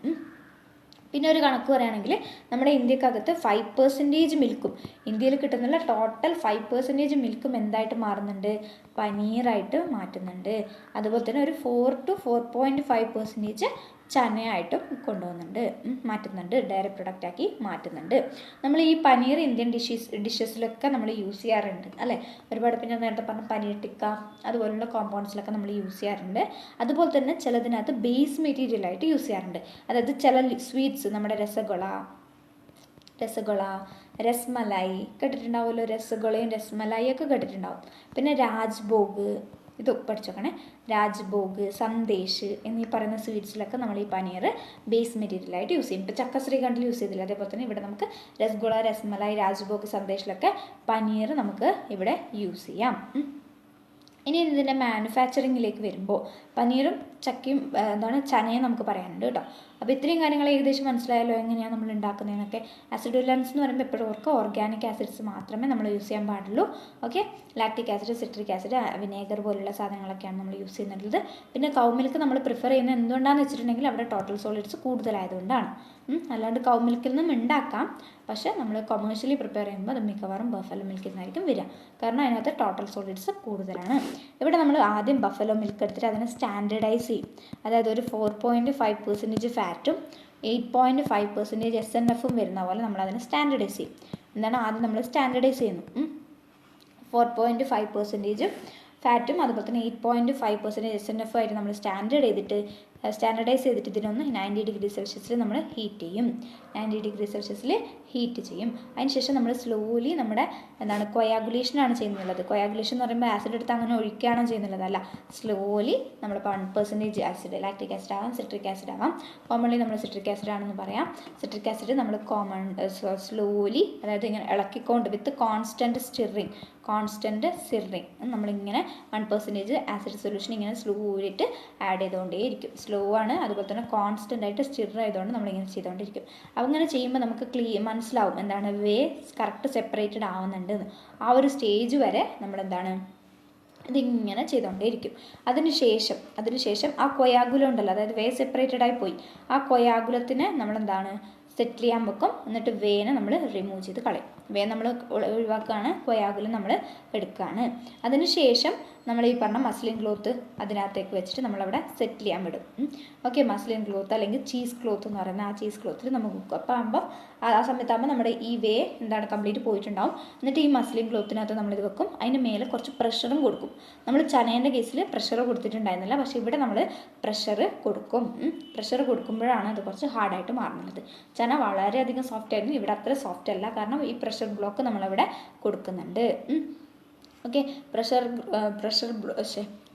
പിന്നെ ഒരു കണക്ക് പറയുകയാണെങ്കിൽ നമ്മുടെ ഇന്ത്യക്കകത്ത് 5% മിൽക്കും, ഇന്ത്യയിൽ കിട്ടുന്നുള്ള ടോട്ടൽ 5% മിൽക്കും എന്തായിട്ട് മാറുന്നുണ്ട്? പനീറായിട്ട് മാറ്റുന്നുണ്ട്. അതുപോലെ തന്നെ ഒരു 4 to 4.5% ചനയായിട്ടും കൊണ്ടുപോകുന്നുണ്ട്, മാറ്റുന്നുണ്ട്, ഡയറി പ്രൊഡക്റ്റാക്കി മാറ്റുന്നുണ്ട്. നമ്മൾ ഈ പനീർ ഇന്ത്യൻ ഡിഷസിലൊക്കെ നമ്മൾ യൂസ് ചെയ്യാറുണ്ട് അല്ലേ. ഒരുപാട് പിന്നെ നേരത്തെ പറഞ്ഞ പനീർ ടിക്ക അതുപോലുള്ള കോമ്പൗണ്ട്സിലൊക്കെ നമ്മൾ യൂസ് ചെയ്യാറുണ്ട്. അതുപോലെ തന്നെ ചിലതിനകത്ത് ബേസ് മെറ്റീരിയലായിട്ട് യൂസ് ചെയ്യാറുണ്ട്. അതായത് ചില സ്വീറ്റ്സ് നമ്മുടെ രസഗുള, രസ്മലായി കേട്ടിട്ടുണ്ടാവുമല്ലോ. രസഗുളയും രസ്മലായി ഒക്കെ കേട്ടിട്ടുണ്ടാവും. പിന്നെ രാജ്ഭോഗ്, ഇത് പഠിച്ചോക്കണേ. രാജ്ഭോഗ്, സന്ദേശ് എന്നീ പറയുന്ന സ്വീറ്റ്സിലൊക്കെ നമ്മൾ ഈ പനീർ ബേസ് മെറ്റീരിയലായിട്ട് യൂസ് ചെയ്യും. ഇപ്പോൾ ചക്ക ശ്രീഖണ്ഡിൽ യൂസ് ചെയ്തില്ല, അതേപോലെ തന്നെ ഇവിടെ നമുക്ക് രസഗുള, രസ്മലായി, രാജ്ഭോഗ്, സന്ദേശിലൊക്കെ പനീർ നമുക്ക് ഇവിടെ യൂസ് ചെയ്യാം. ഇനി ഇതിൻ്റെ മാനുഫാക്ചറിങ്ങിലേക്ക് വരുമ്പോൾ പനീറും ചക്കയും ചനയും നമുക്ക് പറയാനുണ്ട് കേട്ടോ. അപ്പോൾ ഇത്രയും കാര്യങ്ങൾ ഏകദേശം മനസ്സിലായല്ലോ എങ്ങനെയാണ് നമ്മൾ ഉണ്ടാക്കുന്നതെന്നൊക്കെ. ആസിഡുലൻസ് എന്ന് പറയുമ്പോൾ എപ്പോഴും ഓർക്കുക, ഓർഗാനിക് ആസിഡ്സ് മാത്രമേ നമ്മൾ യൂസ് ചെയ്യാൻ പാടുള്ളൂ. Okay, lactic acid, citric acid, vinegar പോലുള്ള സാധനങ്ങളൊക്കെയാണ് നമ്മൾ യൂസ് ചെയ്യുന്നുള്ളത്. പിന്നെ കൗ മിൽക്ക് നമ്മൾ പ്രിഫർ ചെയ്യുന്നത് എന്തുകൊണ്ടാണെന്ന് വെച്ചിട്ടുണ്ടെങ്കിൽ അവിടെ ടോട്ടൽ സോളിഡ്സ് കൂടുതലായതുകൊണ്ടാണ്. അല്ലാണ്ട് കൗ മിൽക്കിൽ നിന്നും ഉണ്ടാക്കാം, പക്ഷേ നമ്മൾ കൊമേഴ്ഷ്യലി പ്രിപ്പയർ ചെയ്യുമ്പോൾ അത് മിക്കവാറും ബഫലോ മിൽക്കിൽ നിന്നായിരിക്കും വരിക. കാരണം അതിനകത്ത് ടോട്ടൽ സോളിഡ്സ് കൂടുതലാണ്. ഇവിടെ നമ്മൾ ആദ്യം ബഫലോ മിൽക്ക് എടുത്തിട്ട് അതിനെ സ്റ്റാൻഡേർഡൈസ് ചെയ്യും. അതായത് ഒരു 4.5% ഫാറ്റും 8.5% SNFും വരുന്ന പോലെ നമ്മൾ അതിനെ സ്റ്റാൻഡേർഡൈസ് ചെയ്യും. എന്താണ് ആദ്യം നമ്മൾ സ്റ്റാൻഡേർഡൈസ് ചെയ്യുന്നു. 4.5% ഫാറ്റും അതുപോലെ തന്നെ 8.5% SNF ആയിട്ട് നമ്മൾ സ്റ്റാൻഡേർഡൈസ് ചെയ്തിട്ട് ഇതിനൊന്ന് 90 ഡിഗ്രി സെൽഷ്യസിൽ നമ്മൾ ഹീറ്റ് ചെയ്യും. 90 ഡിഗ്രി സെൽഷ്യസിൽ ഹീറ്റ് ചെയ്യും. അതിനുശേഷം നമ്മൾ സ്ലോലി നമ്മുടെ കൊയാഗുലേഷനാണ് ചെയ്യുന്നുള്ളത്. കൊയാഗുലേഷൻ എന്ന് പറയുമ്പോൾ ആസിഡ് എടുത്ത് അങ്ങനെ ഒഴിക്കുകയാണോ ചെയ്യുന്നുള്ളത്, അല്ല. സ്ലോലി നമ്മൾ 1% ആസിഡ്, ലാക്റ്റിക് ആസിഡ് ആവാം, സിട്രിക് ആസിഡ് ആവാം. കോമൺലി നമ്മൾ സിട്രിക് ആസിഡ് ആണെന്ന് പറയാം. സിട്രിക് ആസിഡ് നമ്മൾ സ്ലോലി, അതായത് ഇങ്ങനെ ഇളക്കിക്കൊണ്ട് വിത്ത് കോൺസ്റ്റൻറ്റ് സ്റ്റിറിങ് നമ്മളിങ്ങനെ 1% ആസിഡ് സൊല്യൂഷൻ ഇങ്ങനെ സ്ലോയിട്ട് ആഡ് ചെയ്തുകൊണ്ടേയിരിക്കും. സ്ലോ ആണ്, അതുപോലെ തന്നെ കോൺസ്റ്റൻ്റ് ആയിട്ട് സ്റ്റിർ ആയതുകൊണ്ട് നമ്മളിങ്ങനെ ചെയ്തുകൊണ്ടിരിക്കും. അപ്പോൾ ഇങ്ങനെ ചെയ്യുമ്പോൾ നമുക്ക് മനസ്സിലാവും എന്താണ് വേ കറക്റ്റ് സെപ്പറേറ്റഡ് ആവുന്നുണ്ട്. ആ ഒരു സ്റ്റേജ് വരെ നമ്മളെന്താണ് ഇതിങ്ങനെ ചെയ്തുകൊണ്ടേയിരിക്കും. അതിനുശേഷം ആ കൊയാഗുലം ഉണ്ടല്ലോ, അതായത് വേ സെപ്പറേറ്റഡ് ആയി പോയി, ആ കൊയാഗുലത്തിനെ നമ്മളെന്താണ് സെറ്റിൽ ചെയ്യാൻ വെക്കും. എന്നിട്ട് വേനെ നമ്മൾ റിമൂവ് ചെയ്ത് കളയും. വേ നമ്മൾ ഒഴിവാക്കുകയാണ്, കൊയാഗുലം നമ്മൾ എടുക്കുകയാണ്. അതിനുശേഷം നമ്മൾ ഈ പറഞ്ഞ മസ്ലിൻ ക്ലോത്ത് അതിനകത്തേക്ക് വെച്ചിട്ട് നമ്മളവിടെ സെറ്റിൽ ചെയ്യാൻ വിടും. ഓക്കെ, മസ്ലിൻ ക്ലോത്ത് അല്ലെങ്കിൽ ചീസ് ക്ലോത്ത് എന്ന് പറയുന്ന ആ ചീസ് ക്ലോത്തിൽ നമുക്ക് വെക്കും. അപ്പോൾ ആകുമ്പോൾ ആ സമയത്താകുമ്പോൾ നമ്മുടെ ഈ വേ കംപ്ലീറ്റ് പോയിട്ടുണ്ടാവും. എന്നിട്ട് ഈ മസ്ലിൻ ക്ലോത്തിനകത്ത് നമ്മളിത് വെക്കും. അതിന് മേലെ കുറച്ച് പ്രഷറും കൊടുക്കും. നമ്മൾ ചനേൻ്റെ കേസിൽ പ്രഷർ കൊടുത്തിട്ടുണ്ടായിരുന്നില്ല, പക്ഷേ ഇവിടെ നമ്മൾ പ്രഷർ കൊടുക്കും. പ്രഷർ കൊടുക്കുമ്പോഴാണ് അത് കുറച്ച് ഹാർഡായിട്ട് മാറുന്നത്. ചന വളരെയധികം സോഫ്റ്റ് ആയിരുന്നു, ഇവിടെ അത്ര സോഫ്റ്റ് അല്ല, കാരണം ഈ പ്രഷർ ബ്ലോക്ക് നമ്മളവിടെ കൊടുക്കുന്നുണ്ട്. ഓക്കെ,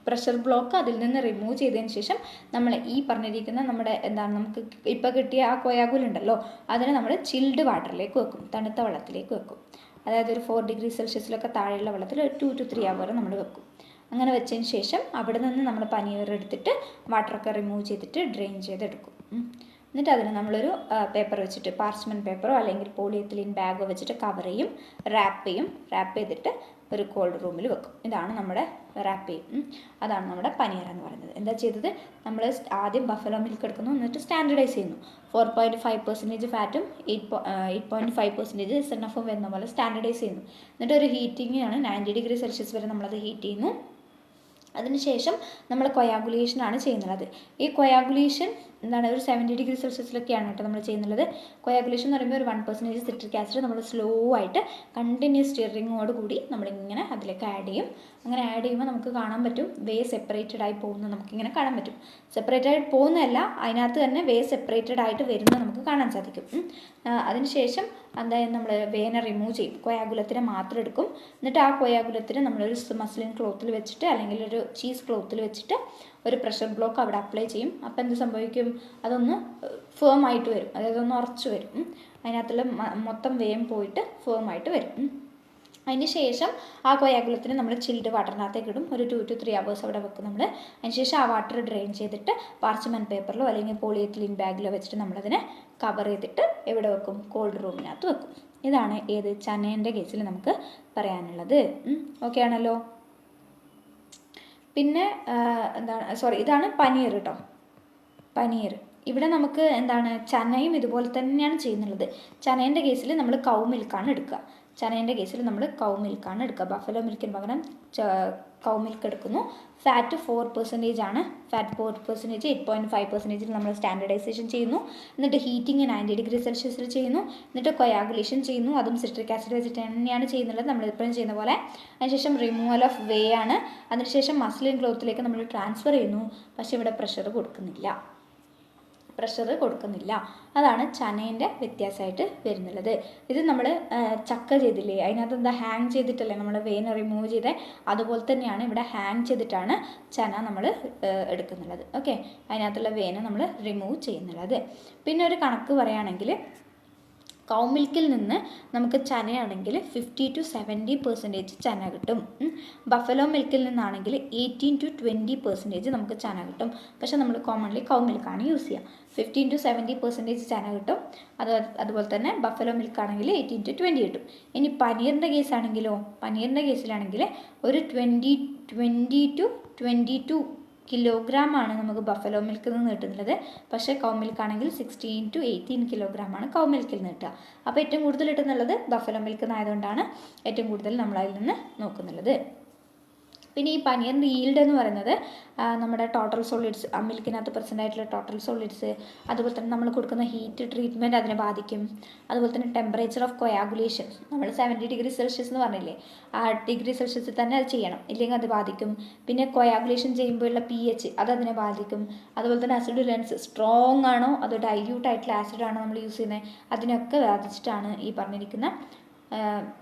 പ്രഷർ ബ്ലോക്ക് അതിൽ നിന്ന് റിമൂവ് ചെയ്തതിന് ശേഷം നമ്മൾ ഈ പറഞ്ഞിരിക്കുന്ന നമ്മുടെ നമുക്ക് ഇപ്പോൾ കിട്ടിയ ആ കൊയാഗുലുണ്ടല്ലോ, അതിനെ നമ്മൾ ചിൽഡ് വാട്ടറിലേക്ക് വെക്കും, തണുത്ത വെള്ളത്തിലേക്ക് വെക്കും. അതായത് ഒരു 4 ഡിഗ്രി സെൽഷ്യസിലൊക്കെ താഴെയുള്ള വെള്ളത്തിൽ 2 to 3 hour നമ്മൾ വെക്കും. അങ്ങനെ വെച്ചതിന് ശേഷം അവിടെ നിന്ന് നമ്മൾ പനീർ എടുത്തിട്ട് വാട്ടറൊക്കെ റിമൂവ് ചെയ്തിട്ട് ഡ്രെയിൻ ചെയ്തെടുക്കും. എന്നിട്ട് അതിന് നമ്മളൊരു പേപ്പർ വെച്ചിട്ട്, പാർച്ച്മെൻറ്റ് പേപ്പറോ അല്ലെങ്കിൽ പോളിയെത്തിലീൻ ബാഗോ വെച്ചിട്ട് കവർ ചെയ്യും, റാപ്പ് ചെയ്തിട്ട് ഒരു കോൾഡ് റൂമിൽ വെക്കും. ഇതാണ് നമ്മുടെ റാപ്പ് ചെയ്യും. അതാണ് നമ്മുടെ പനീർ എന്ന് പറയുന്നത്. എന്താ ചെയ്തത്, നമ്മൾ ആദ്യം ബഫലോ മിൽക്ക് എടുക്കുന്നു, എന്നിട്ട് സ്റ്റാൻഡേർഡൈസ് ചെയ്യുന്നു. 4.5% ഫാറ്റും 8.5% SNFും വരുന്ന പോലെ സ്റ്റാൻഡേർഡൈസ് ചെയ്യുന്നു. എന്നിട്ട് ഒരു ഹീറ്റിംഗ് ആണ്, 90 ഡിഗ്രി സെൽഷ്യസ് വരെ നമ്മളത് ഹീറ്റ് ചെയ്യുന്നു. അതിനുശേഷം നമ്മൾ കൊയാഗുലേഷനാണ് ചെയ്യുന്നത്. ഈ കൊയാഗുലേഷൻ ഒരു 70 ഡിഗ്രി സെൽഷ്യസിലൊക്കെയാണ് കേട്ടോ നമ്മൾ ചെയ്യുന്നത്. കൊയാഗുലേഷൻ എന്ന് പറയുമ്പോൾ ഒരു 1% സിട്രിക് ആസിഡ് നമ്മൾ സ്ലോ ആയിട്ട് കണ്ടിന്യൂസ് സ്റ്റിറിങ്ങോട് കൂടി നമ്മളിങ്ങനെ അതിലേക്ക് ആഡ് ചെയ്യും. അങ്ങനെ ആഡ് ചെയ്യുമ്പോൾ നമുക്ക് കാണാൻ പറ്റും വേ സെപ്പറേറ്റഡ് ആയി പോകുന്നത് നമുക്കിങ്ങനെ കാണാൻ പറ്റും. സെപ്പറേറ്റഡ് ആയിട്ട് പോകുന്നതല്ല, അതിനകത്ത് തന്നെ വേ സെപ്പറേറ്റഡ് ആയിട്ട് വരുന്നത് നമുക്ക് കാണാൻ സാധിക്കും. അതിനുശേഷം എന്തായാലും നമ്മൾ വേനെ റിമൂവ് ചെയ്യും, കൊയാഗുലത്തിനെ മാത്രം എടുക്കും. എന്നിട്ട് ആ കൊയാഗുലത്തിനെ നമ്മളൊരു മസ്ലിൻ ക്ലോത്തിൽ വെച്ചിട്ട് അല്ലെങ്കിൽ ഒരു ചീസ് ക്ലോത്തിൽ വെച്ചിട്ട് ഒരു പ്രഷർ ബ്ലോക്ക് അവിടെ അപ്ലൈ ചെയ്യും. അപ്പോൾ എന്ത് സംഭവിക്കും, അതൊന്ന് ഫേം ആയിട്ട് വരും, അതായത് ഒന്ന് ഉറച്ചു വരും. അതിനകത്തുള്ള മൊത്തം വേം പോയിട്ട് ഫേം ആയിട്ട് വരും. അതിന് ശേഷം ആ കൊയാഗുലത്തിന് നമ്മൾ ചിൽഡ് വാട്ടറിനകത്തേക്ക് ഇടും. ഒരു 2 to 3 hours അവിടെ വെക്കും നമ്മൾ. അതിനുശേഷം ആ വാട്ടർ ഡ്രെയിൻ ചെയ്തിട്ട് പാർച്ച്മെൻറ്റ് പേപ്പറിലോ അല്ലെങ്കിൽ പോളിയെത്തിലീൻ ബാഗിലോ വെച്ചിട്ട് നമ്മളതിനെ കവർ ചെയ്തിട്ട് എവിടെ വെക്കും, കോൾഡ് റൂമിനകത്ത് വെക്കും. ഇതാണ് ഏത് ചനേൻ്റെ കേസിൽ നമുക്ക് പറയാനുള്ളത്. ഓക്കെ ആണല്ലോ. പിന്നെ ഇതാണ് പനീർ കേട്ടോ. പനീർ ഇവിടെ നമുക്ക് ചനയും ഇതുപോലെ തന്നെയാണ് ചെയ്യുന്നുള്ളത്. ചനേൻ്റെ കേസിൽ നമ്മൾ കൗ മിൽക്കാണ് എടുക്കുക. ചനേൻ്റെ കേസിൽ നമ്മൾ കൗ മിൽക്കാണ് എടുക്കുക. ബഫലോ മിൽക്കിന് പകരം കൗ മിൽക്ക് എടുക്കുന്നു. ഫാറ്റ് 4% ആണ്. ഫാറ്റ് 4%, 8.5% നമ്മൾ സ്റ്റാൻഡർഡൈസേഷൻ ചെയ്യുന്നു. എന്നിട്ട് ഹീറ്റിംഗ് 90 ഡിഗ്രി സെൽഷ്യസിൽ ചെയ്യുന്നു. എന്നിട്ട് കൊയാഗുലേഷൻ ചെയ്യുന്നു. അതും സിട്രിക് ആസിഡ് വെച്ചിട്ട് തന്നെയാണ് ചെയ്യുന്നത്, നമ്മൾ എപ്പോഴും ചെയ്യുന്ന പോലെ. അതിനുശേഷം റിമൂവൽ ഓഫ് വേ ആണ്. അതിനുശേഷം മസ്ലിൻ ക്ലോത്തിലേക്ക് നമ്മൾ ട്രാൻസ്ഫർ ചെയ്യുന്നു. പക്ഷേ ഇവിടെ പ്രഷർ കൊടുക്കുന്നില്ല. അതാണ് ചനേൻ്റെ വ്യത്യാസമായിട്ട് വരുന്നുള്ളത്. ഇത് നമ്മൾ ചക്ക ചെയ്തില്ലേ, അതിനകത്ത് എന്താ ഹാങ് ചെയ്തിട്ടല്ലേ നമ്മൾ വേന റിമൂവ് ചെയ്തേ, അതുപോലെ തന്നെയാണ് ഇവിടെ ഹാങ് ചെയ്തിട്ടാണ് ചന നമ്മൾ എടുക്കുന്നുള്ളത്. ഓക്കെ, അതിനകത്തുള്ള വേന നമ്മൾ റിമൂവ് ചെയ്യുന്നുള്ളത്. പിന്നെ ഒരു കണക്ക് പറയുകയാണെങ്കിൽ കൗ മിൽക്കിൽ നിന്ന് നമുക്ക് ചനയാണെങ്കിൽ 50 to 70% ചന കിട്ടും. ബഫലോ മിൽക്കിൽ നിന്നാണെങ്കിൽ 18 to 20% നമുക്ക് ചന കിട്ടും. പക്ഷേ നമ്മൾ കോമൺലി കൗ മിൽക്കാണ് യൂസ് ചെയ്യുക. 15 to 70% ചന കിട്ടും. അതുപോലെ തന്നെ ബഫലോ മിൽക്കാണെങ്കിൽ 18 to 20 കിട്ടും. ഇനി പനീറിൻ്റെ കേസിലാണെങ്കിൽ ഒരു 20 to 22 കിലോഗ്രാമാണ് നമുക്ക് ബഫലോ മിൽക്കിൽ നിന്ന് കിട്ടുന്നത്. പക്ഷേ കൗ മിൽക്കാണെങ്കിൽ 16 to 18 കിലോഗ്രാമാണ് കൗ മിൽക്കിൽ നിന്ന് കിട്ടുക. അപ്പോൾ ഏറ്റവും കൂടുതൽ കിട്ടുന്നുള്ളത് ബഫലോ മിൽക്ക് ആയതുകൊണ്ടാണ് ഏറ്റവും കൂടുതൽ നമ്മളതിൽ നിന്ന് നോക്കുന്നുള്ളത്. പിന്നെ ഈ പനീറിൻ്റെ ഈൽഡ് എന്ന് പറയുന്നത് നമ്മുടെ ടോട്ടൽ സോളിഡ്സ്, മിൽക്കിനകത്ത് പ്രസൻ്റ് ആയിട്ടുള്ള ടോട്ടൽ സോളിഡ്സ്, അതുപോലെ തന്നെ നമ്മൾ കൊടുക്കുന്ന ഹീറ്റ് ട്രീറ്റ്മെൻറ്റ് അതിനെ ബാധിക്കും. അതുപോലെ തന്നെ ടെമ്പറേച്ചർ ഓഫ് കൊയാഗുലേഷൻ, നമ്മൾ 70 ഡിഗ്രി സെൽഷ്യസ് എന്ന് പറഞ്ഞില്ലേ, ആ ഡിഗ്രി സെൽഷ്യസിൽ തന്നെ അത് ചെയ്യണം, ഇല്ലെങ്കിൽ അത് ബാധിക്കും. പിന്നെ കൊയാഗുലേഷൻ ചെയ്യുമ്പോഴുള്ള pH അതിനെ ബാധിക്കും. അതുപോലെ തന്നെ അസിഡുലൻസ് സ്ട്രോങ് ആണോ അതോ ഡൈല്യൂട്ട് ആയിട്ടുള്ള ആസിഡാണോ നമ്മൾ യൂസ് ചെയ്യുന്നത്, അതിനൊക്കെ ബാധിച്ചിട്ടാണ് ഈ പറഞ്ഞിരിക്കുന്ന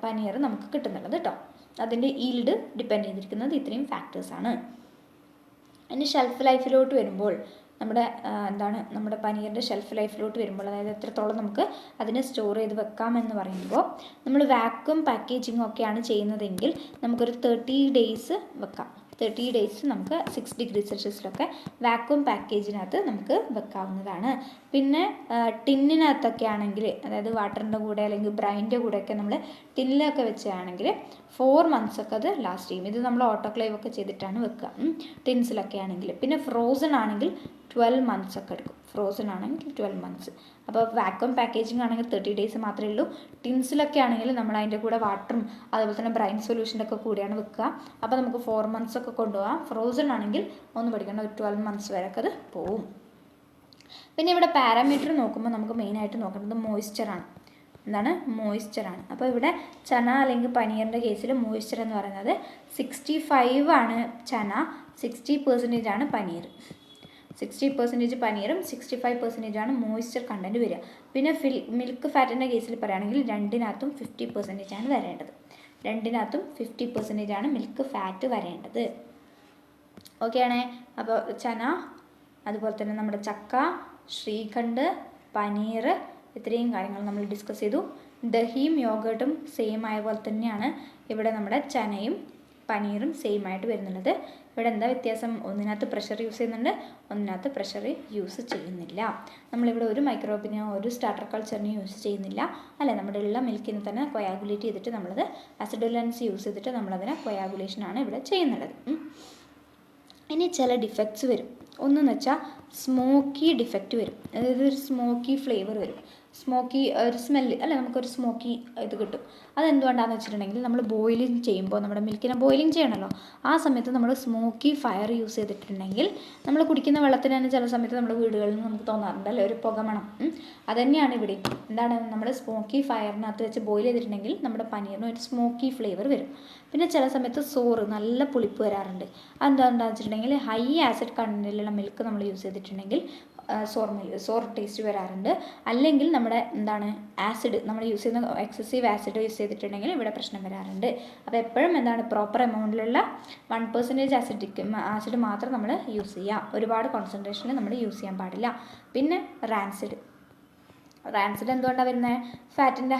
പനീർ നമുക്ക് കിട്ടുന്നുള്ളത് കേട്ടോ. അതിൻ്റെ ഈൽഡ് ഡിപ്പെൻഡ് ചെയ്തിരിക്കുന്നത് ഇത്രയും ഫാക്ടേഴ്സാണ്. ഇനി ഷെൽഫ് ലൈഫിലോട്ട് വരുമ്പോൾ നമ്മുടെ പനീറിൻ്റെ ഷെൽഫ് ലൈഫിലോട്ട് വരുമ്പോൾ, അതായത് എത്രത്തോളം നമുക്ക് അതിനെ സ്റ്റോർ ചെയ്ത് വെക്കാമെന്ന് പറയുമ്പോൾ, നമ്മൾ വാക്വം പാക്കേജിങ് ഒക്കെയാണ് ചെയ്യുന്നതെങ്കിൽ നമുക്കൊരു 30 ഡേയ്സ് വെക്കാം. 30 ഡേയ്സ് നമുക്ക് 6 ഡിഗ്രി സെൽഷ്യസിലൊക്കെ വാക്വം പാക്കേജിനകത്ത് നമുക്ക് വെക്കാവുന്നതാണ്. പിന്നെ ടിന്നിനകത്തൊക്കെ ആണെങ്കിൽ, അതായത് വാട്ടറിൻ്റെ കൂടെ അല്ലെങ്കിൽ ബ്രൈൻ്റെ കൂടെയൊക്കെ നമ്മൾ ടിന്നിലൊക്കെ വെച്ചാണെങ്കിൽ 4 months ഒക്കെ അത് ലാസ്റ്റ് ചെയ്യും. ഇത് നമ്മൾ ഓട്ടോക്ലേവ് ഒക്കെ ചെയ്തിട്ടാണ് വെക്കുക ടിൻസിലൊക്കെ ആണെങ്കിൽ. പിന്നെ ഫ്രോസൺ ആണെങ്കിൽ 12 months ഒക്കെ എടുക്കും. ഫ്രോസൺ ആണെങ്കിൽ 12 months. അപ്പോൾ വാക്വം പാക്കേജിങ് ആണെങ്കിൽ 30 ഡേയ്സ് മാത്രമേ ഉള്ളൂ. ടിൻസിലൊക്കെ ആണെങ്കിൽ നമ്മൾ അതിൻ്റെ കൂടെ വാട്ടറും അതുപോലെ തന്നെ ബ്രൈൻ സൊല്യൂഷൻ്റെ ഒക്കെ കൂടിയാണ് വെക്കുക. അപ്പോൾ നമുക്ക് 4 months ഒക്കെ കൊണ്ടുപോകാം. ഫ്രോസൺ ആണെങ്കിൽ ഒന്ന് പഠിക്കേണ്ട, ഒരു 12 months വരെയൊക്കെ അത് പോവും. പിന്നെ ഇവിടെ പാരാമീറ്റർ നോക്കുമ്പോൾ നമുക്ക് മെയിനായിട്ട് നോക്കേണ്ടത് മോയ്സ്ചറാണ്. മോയ്സ്ചറാണ്. അപ്പോൾ ഇവിടെ ചന അല്ലെങ്കിൽ പനീറിൻ്റെ കേസിൽ മോയ്സ്ചർ എന്ന് പറയുന്നത് 65 ആണ് ചന, 60% ആണ് പനീർ. 60% പനീറും 65% ആണ് മോയ്സ്ചർ കണ്ടൻറ്റ് വരിക. പിന്നെ മിൽക്ക് ഫാറ്റിൻ്റെ കേസിൽ പറയുകയാണെങ്കിൽ രണ്ടിനകത്തും 50% ആണ് വരേണ്ടത്. 50% ആണ് മിൽക്ക് ഫാറ്റ് വരേണ്ടത്. ഓക്കെ ആണേ. അപ്പോൾ ചന, അതുപോലെ തന്നെ നമ്മുടെ ചക്ക, ശ്രീഖണ്ഡ്, പനീർ, ഇത്രയും കാര്യങ്ങൾ നമ്മൾ ഡിസ്കസ് ചെയ്തു. ദഹിയും യോഗട്ടും സെയിം ആയ പോലെ തന്നെയാണ് ഇവിടെ നമ്മുടെ ചനയും പനീറും സെയിം ആയിട്ട് വരുന്നുള്ളത്. ഇവിടെ എന്താ വ്യത്യാസം? ഒന്നിനകത്ത് പ്രഷർ യൂസ് ചെയ്യുന്നുണ്ട്, ഒന്നിനകത്ത് പ്രഷർ യൂസ് ചെയ്യുന്നില്ല. നമ്മളിവിടെ ഒരു മൈക്രോബിനെയോ ഒരു സ്റ്റാർട്ടർ കൾച്ചറിനെയോ യൂസ് ചെയ്യുന്നില്ല, അല്ലേ? നമ്മുടെ ഉള്ള മിൽക്കിനെ തന്നെ കൊയാഗുലേറ്റ് ചെയ്തിട്ട് നമ്മളത് അസിഡുലൻസ് യൂസ് ചെയ്തിട്ട് നമ്മളതിനെ കൊയാഗുലേഷനാണ് ഇവിടെ ചെയ്യുന്നുള്ളത്. ഇനി ചില ഡിഫക്ട്സ് വരും. ഒന്നെന്ന് വെച്ചാൽ സ്മോക്കി ഡിഫക്റ്റ് വരും, അതായത് ഒരു സ്മോക്കി ഫ്ലേവർ വരും, സ്മോക്കി ഒരു സ്മെല്ല്, അല്ല, നമുക്കൊരു സ്മോക്കി ഇത് കിട്ടും. അതെന്തുകൊണ്ടാണെന്ന് വെച്ചിട്ടുണ്ടെങ്കിൽ നമ്മൾ ബോയിലിംഗ് ചെയ്യുമ്പോൾ, നമ്മുടെ മിൽക്കിനെ ബോയിലിംഗ് ചെയ്യണമല്ലോ, ആ സമയത്ത് നമ്മൾ സ്മോക്കി ഫയർ യൂസ് ചെയ്തിട്ടുണ്ടെങ്കിൽ നമ്മൾ കുടിക്കുന്ന വെള്ളത്തിന് തന്നെ ചില സമയത്ത് നമ്മുടെ വീടുകളിൽ നിന്ന് നമുക്ക് തോന്നാറുണ്ട്, അല്ലേ, ഒരു പുകമണം. അതുതന്നെയാണ് ഇവിടെ. നമ്മൾ സ്മോക്കി ഫയറിനകത്ത് വെച്ച് ബോയിൽ ചെയ്തിട്ടുണ്ടെങ്കിൽ നമ്മുടെ പനീറിന് ഒരു സ്മോക്കി ഫ്ലേവർ വരും. പിന്നെ ചില സമയത്ത് നല്ല പുളിപ്പ് വരാറുണ്ട്. അതെന്താണെന്ന് വെച്ചിട്ടുണ്ടെങ്കിൽ ഹൈ ആസിഡ് കണ്ടൻറ്റിലുള്ള മിൽക്ക് നമ്മൾ യൂസ് ചെയ്തിട്ടുണ്ടെങ്കിൽ സോർ ടേസ്റ്റ് വരാറുണ്ട്. അല്ലെങ്കിൽ നമ്മുടെ ആസിഡ് നമ്മൾ യൂസ് ചെയ്യുന്ന എക്സസീവ് ആസിഡ് യൂസ് ചെയ്തിട്ടുണ്ടെങ്കിൽ ഇവിടെ പ്രശ്നം വരാറുണ്ട്. അപ്പോൾ എപ്പോഴും പ്രോപ്പർ എമൗണ്ടിലുള്ള 1% ആസിഡ് മാത്രം നമ്മൾ യൂസ് ചെയ്യുക. ഒരുപാട് കോൺസെൻട്രേഷനിൽ നമ്മൾ യൂസ് ചെയ്യാൻ പാടില്ല. പിന്നെ റാൻസിഡ് എന്തുകൊണ്ടാണ് വരുന്നത്? ഫാറ്റിൻ്റെ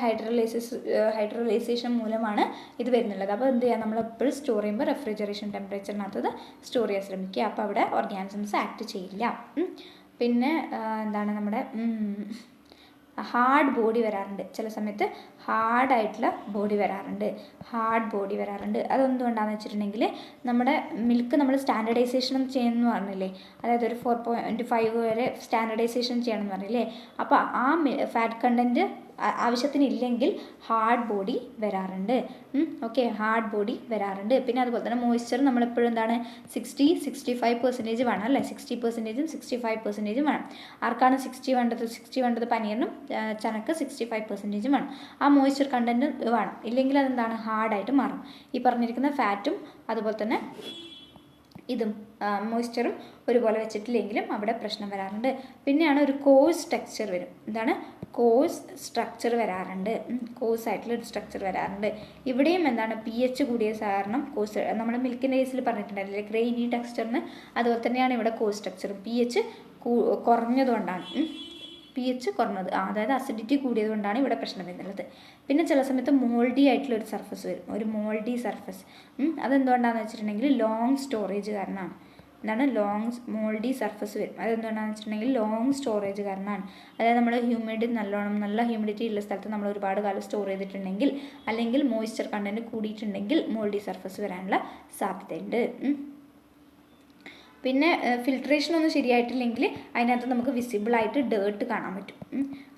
ഹൈഡ്രോലൈസേഷൻ മൂലമാണ് ഇത് വരുന്നുള്ളത്. അപ്പോൾ എന്ത് ചെയ്യുക? നമ്മളെപ്പോഴും സ്റ്റോർ ചെയ്യുമ്പോൾ റെഫ്രിജറേഷൻ ടെമ്പറേച്ചറിനകത്ത് സ്റ്റോർ ചെയ്യാൻ ശ്രമിക്കുക. അപ്പോൾ അവിടെ ഓർഗാനിസംസ് ആക്ട് ചെയ്യില്ല. പിന്നെ നമ്മുടെ ഹാർഡ് ബോഡി വരാറുണ്ട്. ചില സമയത്ത് ഹാർഡായിട്ടുള്ള ബോഡി വരാറുണ്ട്. അതെന്തുകൊണ്ടാണെന്ന് വെച്ചിട്ടുണ്ടെങ്കിൽ നമ്മുടെ മിൽക്ക് നമ്മൾ സ്റ്റാൻഡർഡൈസേഷൻ ചെയ്യണമെന്ന് പറഞ്ഞില്ലേ, അതായത് ഒരു 4.5 വരെ സ്റ്റാൻഡർഡൈസേഷൻ ചെയ്യണമെന്ന് പറഞ്ഞില്ലേ. അപ്പോൾ ആ ഫാറ്റ് കണ്ടൻറ്റ് ആവശ്യത്തിനില്ലെങ്കിൽ ഹാർഡ് ബോഡി വരാറുണ്ട്. ഓക്കെ, ഹാർഡ് ബോഡി വരാറുണ്ട്. പിന്നെ അതുപോലെ തന്നെ മോയ്സ്ചർ നമ്മളെപ്പോഴും എന്താണ് 60-65% വേണം അല്ലേ, 60%-ഉം 65%-ഉം വേണം. ആർക്കാണ് 60 വേണ്ടത്? പനീറിനും ചനക്ക് 65% വേണം. ആ മോയ്സ്ചർ കണ്ടൻറ്റ് വേണം, ഇല്ലെങ്കിൽ അതെന്താണ് ഹാർഡായിട്ട് മാറും. ഈ പറഞ്ഞിരിക്കുന്ന ഫാറ്റും അതുപോലെ തന്നെ ഇതും മോയ്സ്ചറും ഒരുപോലെ വെച്ചിട്ടില്ലെങ്കിലും അവിടെ പ്രശ്നം വരാറുണ്ട്. പിന്നെയാണ് ഒരു കോഴ്സ് സ്ട്രക്ചർ വരും. എന്താണ്? കോഴ്സ് സ്ട്രക്ചർ വരാറുണ്ട്. കോഴ്സ് ആയിട്ടുള്ള ഒരു സ്ട്രക്ചർ വരാറുണ്ട്. ഇവിടെയും എന്താണ് pH കൂടിയ കാരണം കോഴ്സ്, നമ്മൾ മിൽക്കിൻ്റെ കേസിൽ പറഞ്ഞിട്ടുണ്ടായിരുന്നില്ലേ ഗ്രെയിനി ടെക്സ്ചറിന്, അതുപോലെ തന്നെയാണ് ഇവിടെ കോഴ്സ് സ്ട്രക്ചറും pH കുറഞ്ഞതുകൊണ്ടാണ്. pH കുറഞ്ഞത്, അതായത് അസിഡിറ്റി കൂടിയത് കൊണ്ടാണ് ഇവിടെ പ്രശ്നം വരുന്നത്. പിന്നെ ചില സമയത്ത് മോൾഡി ആയിട്ടുള്ള ഒരു സർഫസ് വരും, ഒരു മോൾഡി സർഫസ്. അതെന്തുകൊണ്ടാണെന്ന് വെച്ചിട്ടുണ്ടെങ്കിൽ ലോങ് സ്റ്റോറേജ് കാരണമാണ്. എന്താണ്? മോൾഡി സർഫസ് വരും. അതെന്തുകൊണ്ടാണെന്ന് വെച്ചിട്ടുണ്ടെങ്കിൽ ലോങ് സ്റ്റോറേജ് കാരണമാണ്. അതായത് നമ്മൾ നല്ല ഹ്യൂമിഡിറ്റി ഉള്ള സ്ഥലത്ത് നമ്മൾ ഒരുപാട് കാലം സ്റ്റോർ ചെയ്തിട്ടുണ്ടെങ്കിൽ, അല്ലെങ്കിൽ മോയ്സ്ചർ കണ്ടൻറ്റ് കൂടിയിട്ടുണ്ടെങ്കിൽ മോൾഡി സർഫസ് വരാനുള്ള സാധ്യതയുണ്ട്. പിന്നെ ഫിൽട്രേഷൻ ഒന്നും ശരിയായിട്ടില്ലെങ്കിൽ അതിനകത്ത് നമുക്ക് വിസിബിളായിട്ട് ഡേർട്ട് കാണാൻ പറ്റും,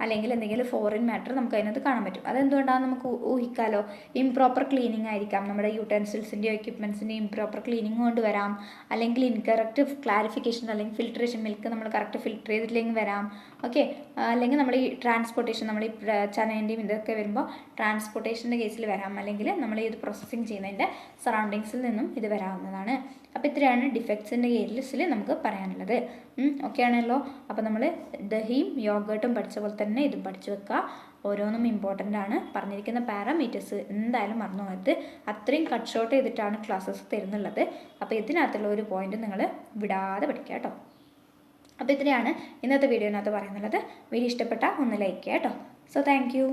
അല്ലെങ്കിൽ എന്തെങ്കിലും ഫോറിൻ മാറ്റർ നമുക്ക് അതിനകത്ത് കാണാൻ പറ്റും. അതെന്തുകൊണ്ടാണെന്ന് നമുക്ക് ഊഹിക്കാലോ. ഇംപ്രോപ്പർ ക്ലീനിങ് ആയിരിക്കാം, നമ്മുടെ യൂട്ടൻസിൽസിൻ്റെയോ എക്യുപ്മെൻസിൻ്റെയോ ഇംപ്രോപ്പർ ക്ലീനിങ് കൊണ്ട് വരാം, അല്ലെങ്കിൽ ഇൻകറക്റ്റ് ക്ലാരിഫിക്കേഷൻ അല്ലെങ്കിൽ ഫിൽട്രേഷൻ, മിൽക്ക് നമ്മൾ കറക്റ്റ് ഫിൽറ്റർ ചെയ്തിട്ടില്ലെങ്കിൽ വരാം. ഓക്കെ, അല്ലെങ്കിൽ നമ്മൾ ഈ ട്രാൻസ്പോർട്ടേഷൻ, നമ്മൾ ഈ ചനേൻ്റെയും ഇതൊക്കെ വരുമ്പോൾ ട്രാൻസ്പോർട്ടേഷൻ്റെ കേസിൽ വരാം, അല്ലെങ്കിൽ നമ്മൾ ഇത് പ്രോസസ്സിങ് ചെയ്യുന്നതിൻ്റെ സറൗണ്ടിങ്സിൽ നിന്നും ഇത് വരാവുന്നതാണ്. അപ്പോൾ ഇത്രയാണ് ഡിഫക്ട്സിൻ്റെ കേസിൽ നമുക്ക് പറയാനുള്ളത്. ഓക്കെ ആണല്ലോ. അപ്പോൾ നമ്മൾ ദഹിയും യോഗേർട്ടും പഠിച്ച പോലെ തന്നെ ഇതും പഠിച്ചു വെക്കുക. ഓരോന്നും ഇമ്പോർട്ടൻ്റ് ആണ്. പറഞ്ഞിരിക്കുന്ന പാരാമീറ്റേഴ്സ് എന്തായാലും മറന്നു പോകരുത്. അത്രയും കട്ട് ഷോർട്ട് ചെയ്തിട്ടാണ് ക്ലാസ്സസ് തരുന്നുള്ളത്. അപ്പോൾ ഇതിനകത്തുള്ള ഒരു പോയിന്റ് നിങ്ങൾ വിടാതെ പഠിക്കുക കേട്ടോ. അപ്പോൾ ഇത്രയാണ് ഇന്നത്തെ വീഡിയോനകത്ത് പറയുന്നുള്ളത്. വീഡിയോ ഇഷ്ടപ്പെട്ടാൽ ഒന്ന് ലൈക്ക് ചെയ്യുക കേട്ടോ. So thank you.